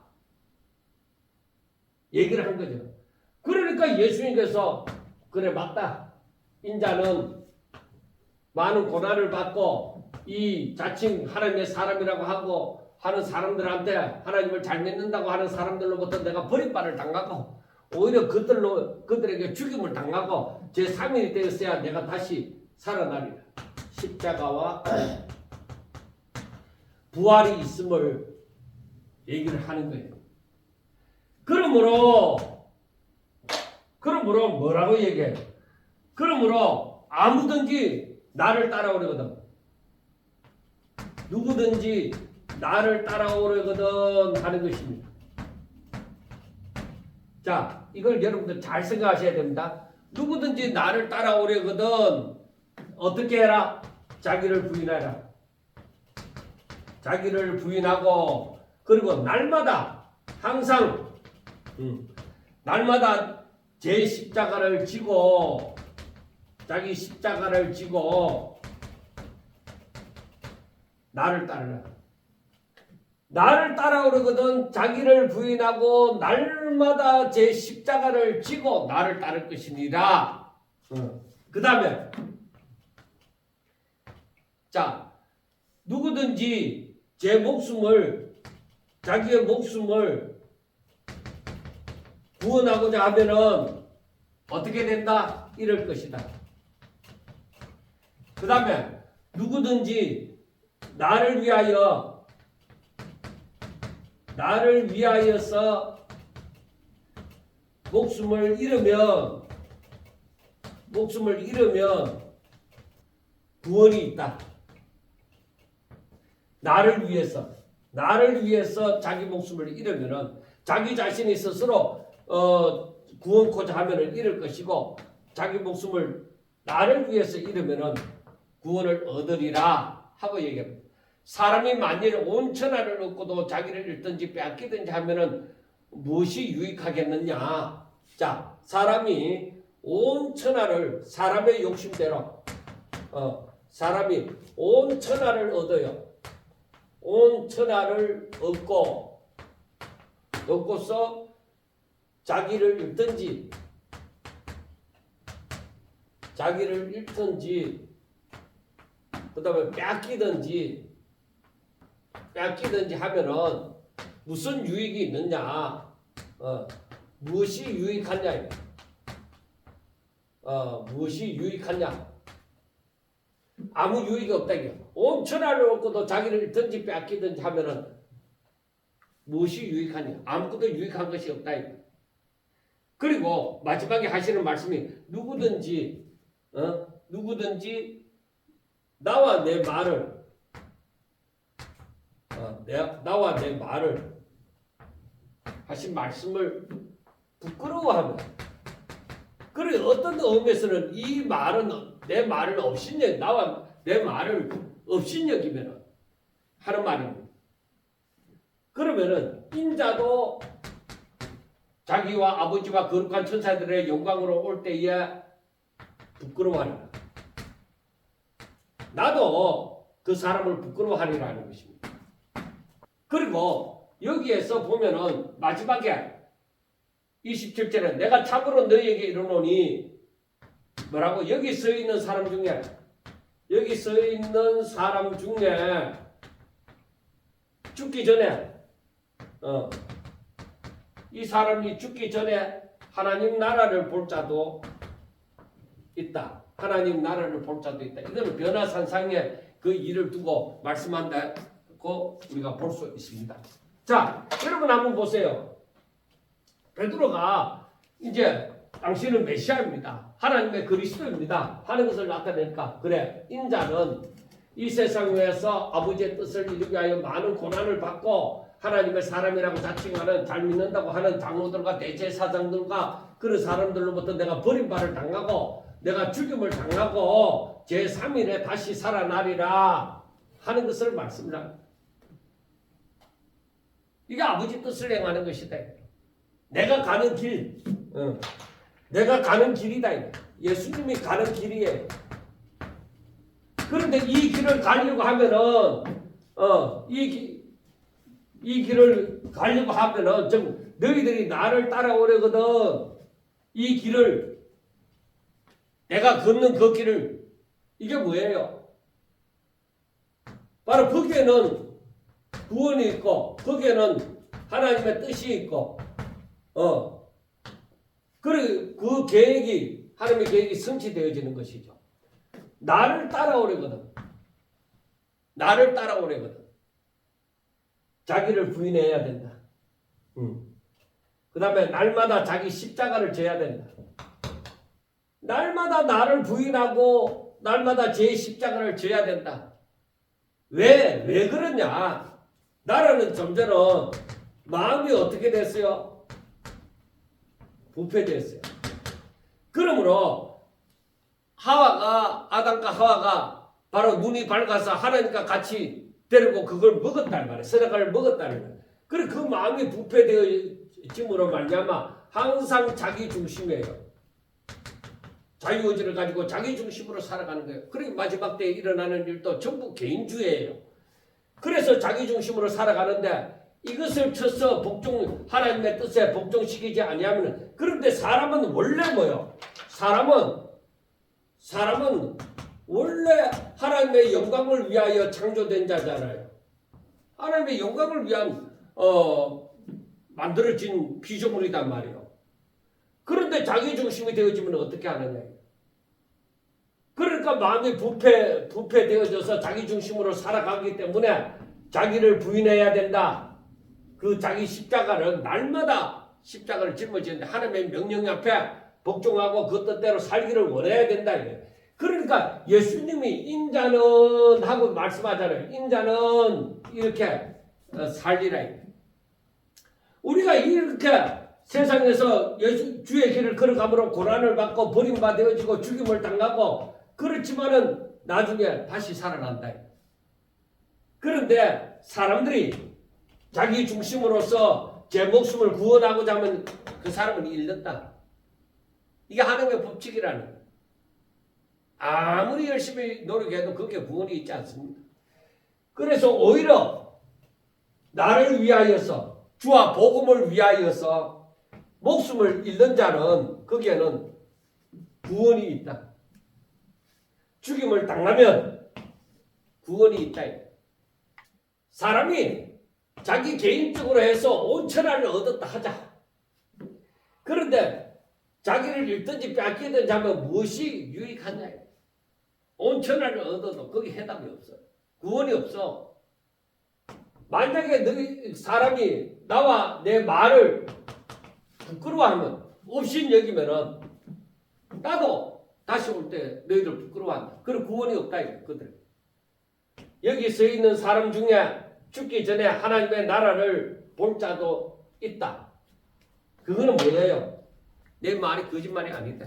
얘기를 한 거죠. 그러니까 예수님께서 그래 맞다. 인자는 많은 고난을 받고 이 자칭 하나님의 사람이라고 하고 하는 사람들한테 하나님을 잘 믿는다고 하는 사람들로부터 내가 버림받을 당하고 오히려 그들에게 죽임을 당하고 제3일이 되었어야 내가 다시 살아나리라. 십자가와 부활이 있음을 얘기를 하는 거예요. 그러므로 뭐라고 얘기해요? 그러므로 아무든지 나를 따라오려거든. 누구든지 나를 따라오려거든 하는 것입니다. 자, 이걸 여러분들 잘 생각하셔야 됩니다. 누구든지 나를 따라오려거든 어떻게 해라? 자기를 부인하라. 자기를 부인하고 그리고 날마다 항상 날마다 제 십자가를 지고 자기 십자가를 지고 나를 따르라. 나를 따라오려거든 자기를 부인하고 날마다 제 십자가를 지고 나를 따를 것이니라. 그 다음에 자 누구든지 자기의 목숨을 구원하고자 하면은 어떻게 된다? 이럴 것이다. 그 다음에 누구든지 나를 위하여서 목숨을 잃으면 구원이 있다. 나를 위해서 자기 목숨을 잃으면은 자기 자신이 스스로 구원코자 하면은 잃을 것이고 자기 목숨을 나를 위해서 잃으면은 구원을 얻으리라 하고 얘기합니다. 사람이 만일 온 천하를 얻고도 자기를 잃든지 빼앗기든지 하면은 무엇이 유익하겠느냐? 자, 사람이 온 천하를 사람의 욕심대로 사람이 온 천하를 얻어요. 온 천하를 얻고서 자기를 잃든지 그 다음에 뺏기든지 하면은 무슨 유익이 있느냐? 무엇이 유익하냐? 무엇이 유익하냐? 아무 유익이 없다. 온 천하를 얻고도 자기를 든지 뺏기든지 하면은 무엇이 유익하냐? 아무것도 유익한 것이 없다. 그리고 마지막에 하시는 말씀이 누구든지 나와 내 말을 나와 내 말을 하신 말씀을 부끄러워하면, 그래 어떤 의미에서는 이 말은 내 말을 업신여 나와 내 말을 업신여기면 하는 말입니다. 그러면은 인자도 자기와 아버지와 거룩한 천사들의 영광으로 올 때에 부끄러워하리라. 나도 그 사람을 부끄러워하리라는 것입니다. 그리고 여기에서 보면은 마지막에 27절에 내가 참으로 너희에게 이르노니 뭐라고? 여기 써 있는 사람 중에 죽기 전에 이 사람이 죽기 전에 하나님 나라를 볼 자도 있다. 하나님 나라를 볼 자도 있다. 이거는 변화산상에 그 일을 두고 말씀한다고 우리가 볼 수 있습니다. 자, 여러분 한번 보세요. 베드로가 이제 당신은 메시아입니다. 하나님의 그리스도입니다. 하는 것을 나타내니까 그래, 인자는 이 세상 위에서 아버지의 뜻을 이루기 위하여 많은 고난을 받고 하나님의 사람이라고 자칭하는 잘 믿는다고 하는 장로들과 대제사장들과 그런 사람들로부터 내가 버림받을 당하고 내가 죽임을 당하고 제3일에 다시 살아나리라 하는 것을 말씀합니다. 이게 아버지 뜻을 행하는 것이다. 내가 가는 길, 내가 가는 길이다. 예수님이 가는 길이에요. 그런데 이 길을 가려고 하면은 이 길을 가려고 하면은 좀 너희들이 나를 따라오려거든. 이 길을 내가 걷는 그 길을 이게 뭐예요? 바로 거기에는 구원이 있고 거기에는 하나님의 뜻이 있고 그리고 그 계획이 하나님의 계획이 성취되어지는 것이죠. 나를 따라오려거든. 자기를 부인해야 된다. 그 다음에 날마다 자기 십자가를 져야 된다. 날마다 나를 부인하고 날마다 제 십자가를 져야 된다. 왜 그러냐? 나라는 점점은 마음이 어떻게 됐어요? 부패됐어요. 그러므로 아담과 하와가 바로 눈이 밝아서 하나님과 같이 데리고 그걸 먹었단 말이에요. 선악과를 먹었다는 거예요. 그래 그 마음이 부패되어짐으로 말미암아 항상 자기 중심이에요. 자유의지를 가지고 자기 중심으로 살아가는 거예요. 그리고 마지막 때에 일어나는 일도 전부 개인주의예요. 그래서 자기 중심으로 살아가는데 이것을 쳐서 하나님의 뜻에 복종시키지 아니하면, 그런데 사람은 원래 뭐요? 사람은 원래 하나님의 영광을 위하여 창조된 자잖아요. 하나님의 영광을 위한 만들어진 피조물이단 말이에요. 그런데 자기 중심이 되어지면 어떻게 하느냐? 그러니까 마음이 부패되어져서 자기 중심으로 살아가기 때문에 자기를 부인해야 된다. 그 자기 십자가를 날마다 십자가를 짊어지는데 하나님의 명령 앞에 복종하고 그 뜻대로 살기를 원해야 된다. 그러니까 예수님이 인자는 하고 말씀하잖아요. 인자는 이렇게 살리라. 우리가 이렇게 세상에서 주의 길을 걸어가므로 고난을 받고 버림받아지고 죽임을 당하고 그렇지만은 나중에 다시 살아난다. 그런데 사람들이 자기 중심으로서 제 목숨을 구원하고자 하면 그 사람은 잃는다. 이게 하나님의 법칙이라는 거예요. 아무리 열심히 노력해도 그게 구원이 있지 않습니다. 그래서 오히려 나를 위하여서 주와 복음을 위하여서 목숨을 잃는 자는 거기에는 구원이 있다. 죽임을 당하면 구원이 있다. 사람이 자기 개인적으로 해서 온천하를 얻었다 하자. 그런데 자기를 잃든지 뺏기든지 하면 무엇이 유익하냐. 온천하를 얻어도 거기 해답이 없어. 구원이 없어. 만약에 너희 사람이 나와 내 말을 부끄러워하면 없인 여기면은 나도 다시 올 때 너희들 부끄러워한다. 그런 구원이 없다 이거거든. 여기 서 있는 사람 중에 죽기 전에 하나님의 나라를 볼 자도 있다. 그거는 뭐예요? 내 말이 거짓말이 아니다.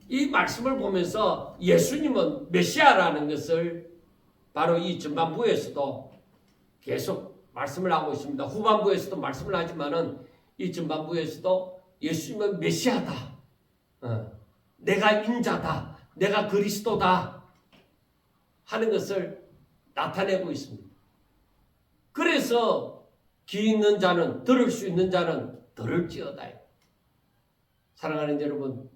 이 말씀을 보면서 예수님은 메시아라는 것을 바로 이 전반부에서도 계속 말씀을 하고 있습니다. 후반부에서도 말씀을 하지만은 이 전반부에서도 예수님은 메시아다. 내가 인자다. 내가 그리스도다. 하는 것을 나타내고 있습니다. 그래서 귀 있는 자는 들을 수 있는 자는 들을지어다. 사랑하는 여러분,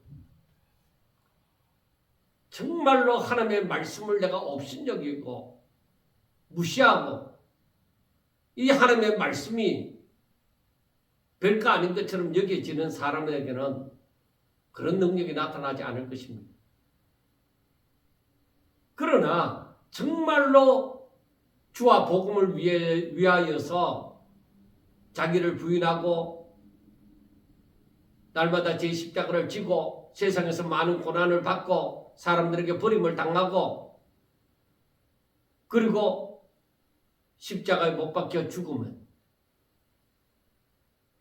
정말로 하나님의 말씀을 내가 업신여기고 무시하고 이 하나님의 말씀이 별거 아닌 것처럼 여겨지는 사람에게는 그런 능력이 나타나지 않을 것입니다. 그러나 정말로 주와 복음을 위하여서 자기를 부인하고 날마다 제 십자가를 지고 세상에서 많은 고난을 받고 사람들에게 버림을 당하고 그리고 십자가에 못 박혀 죽으면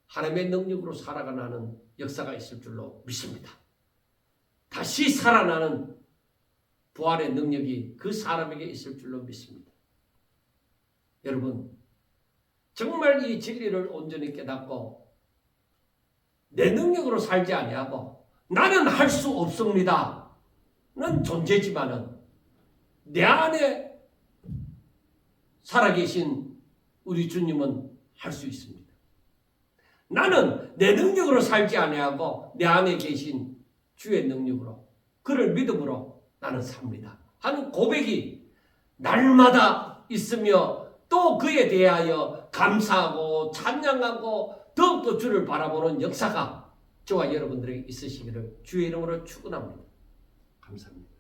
하나님의 능력으로 살아가는 역사가 있을 줄로 믿습니다. 다시 살아나는 부활의 능력이 그 사람에게 있을 줄로 믿습니다. 여러분, 정말 이 진리를 온전히 깨닫고 내 능력으로 살지 아니하고 나는 할 수 없습니다. 는 존재지만은 내 안에 살아계신 우리 주님은 할 수 있습니다. 나는 내 능력으로 살지 아니하고 내 안에 계신 주의 능력으로 그를 믿음으로 나는 삽니다. 하는 고백이 날마다 있으며 또 그에 대하여 감사하고 찬양하고 더욱더 주를 바라보는 역사가 저와 여러분들에게 있으시기를 주의 이름으로 축원합니다. 감사합니다.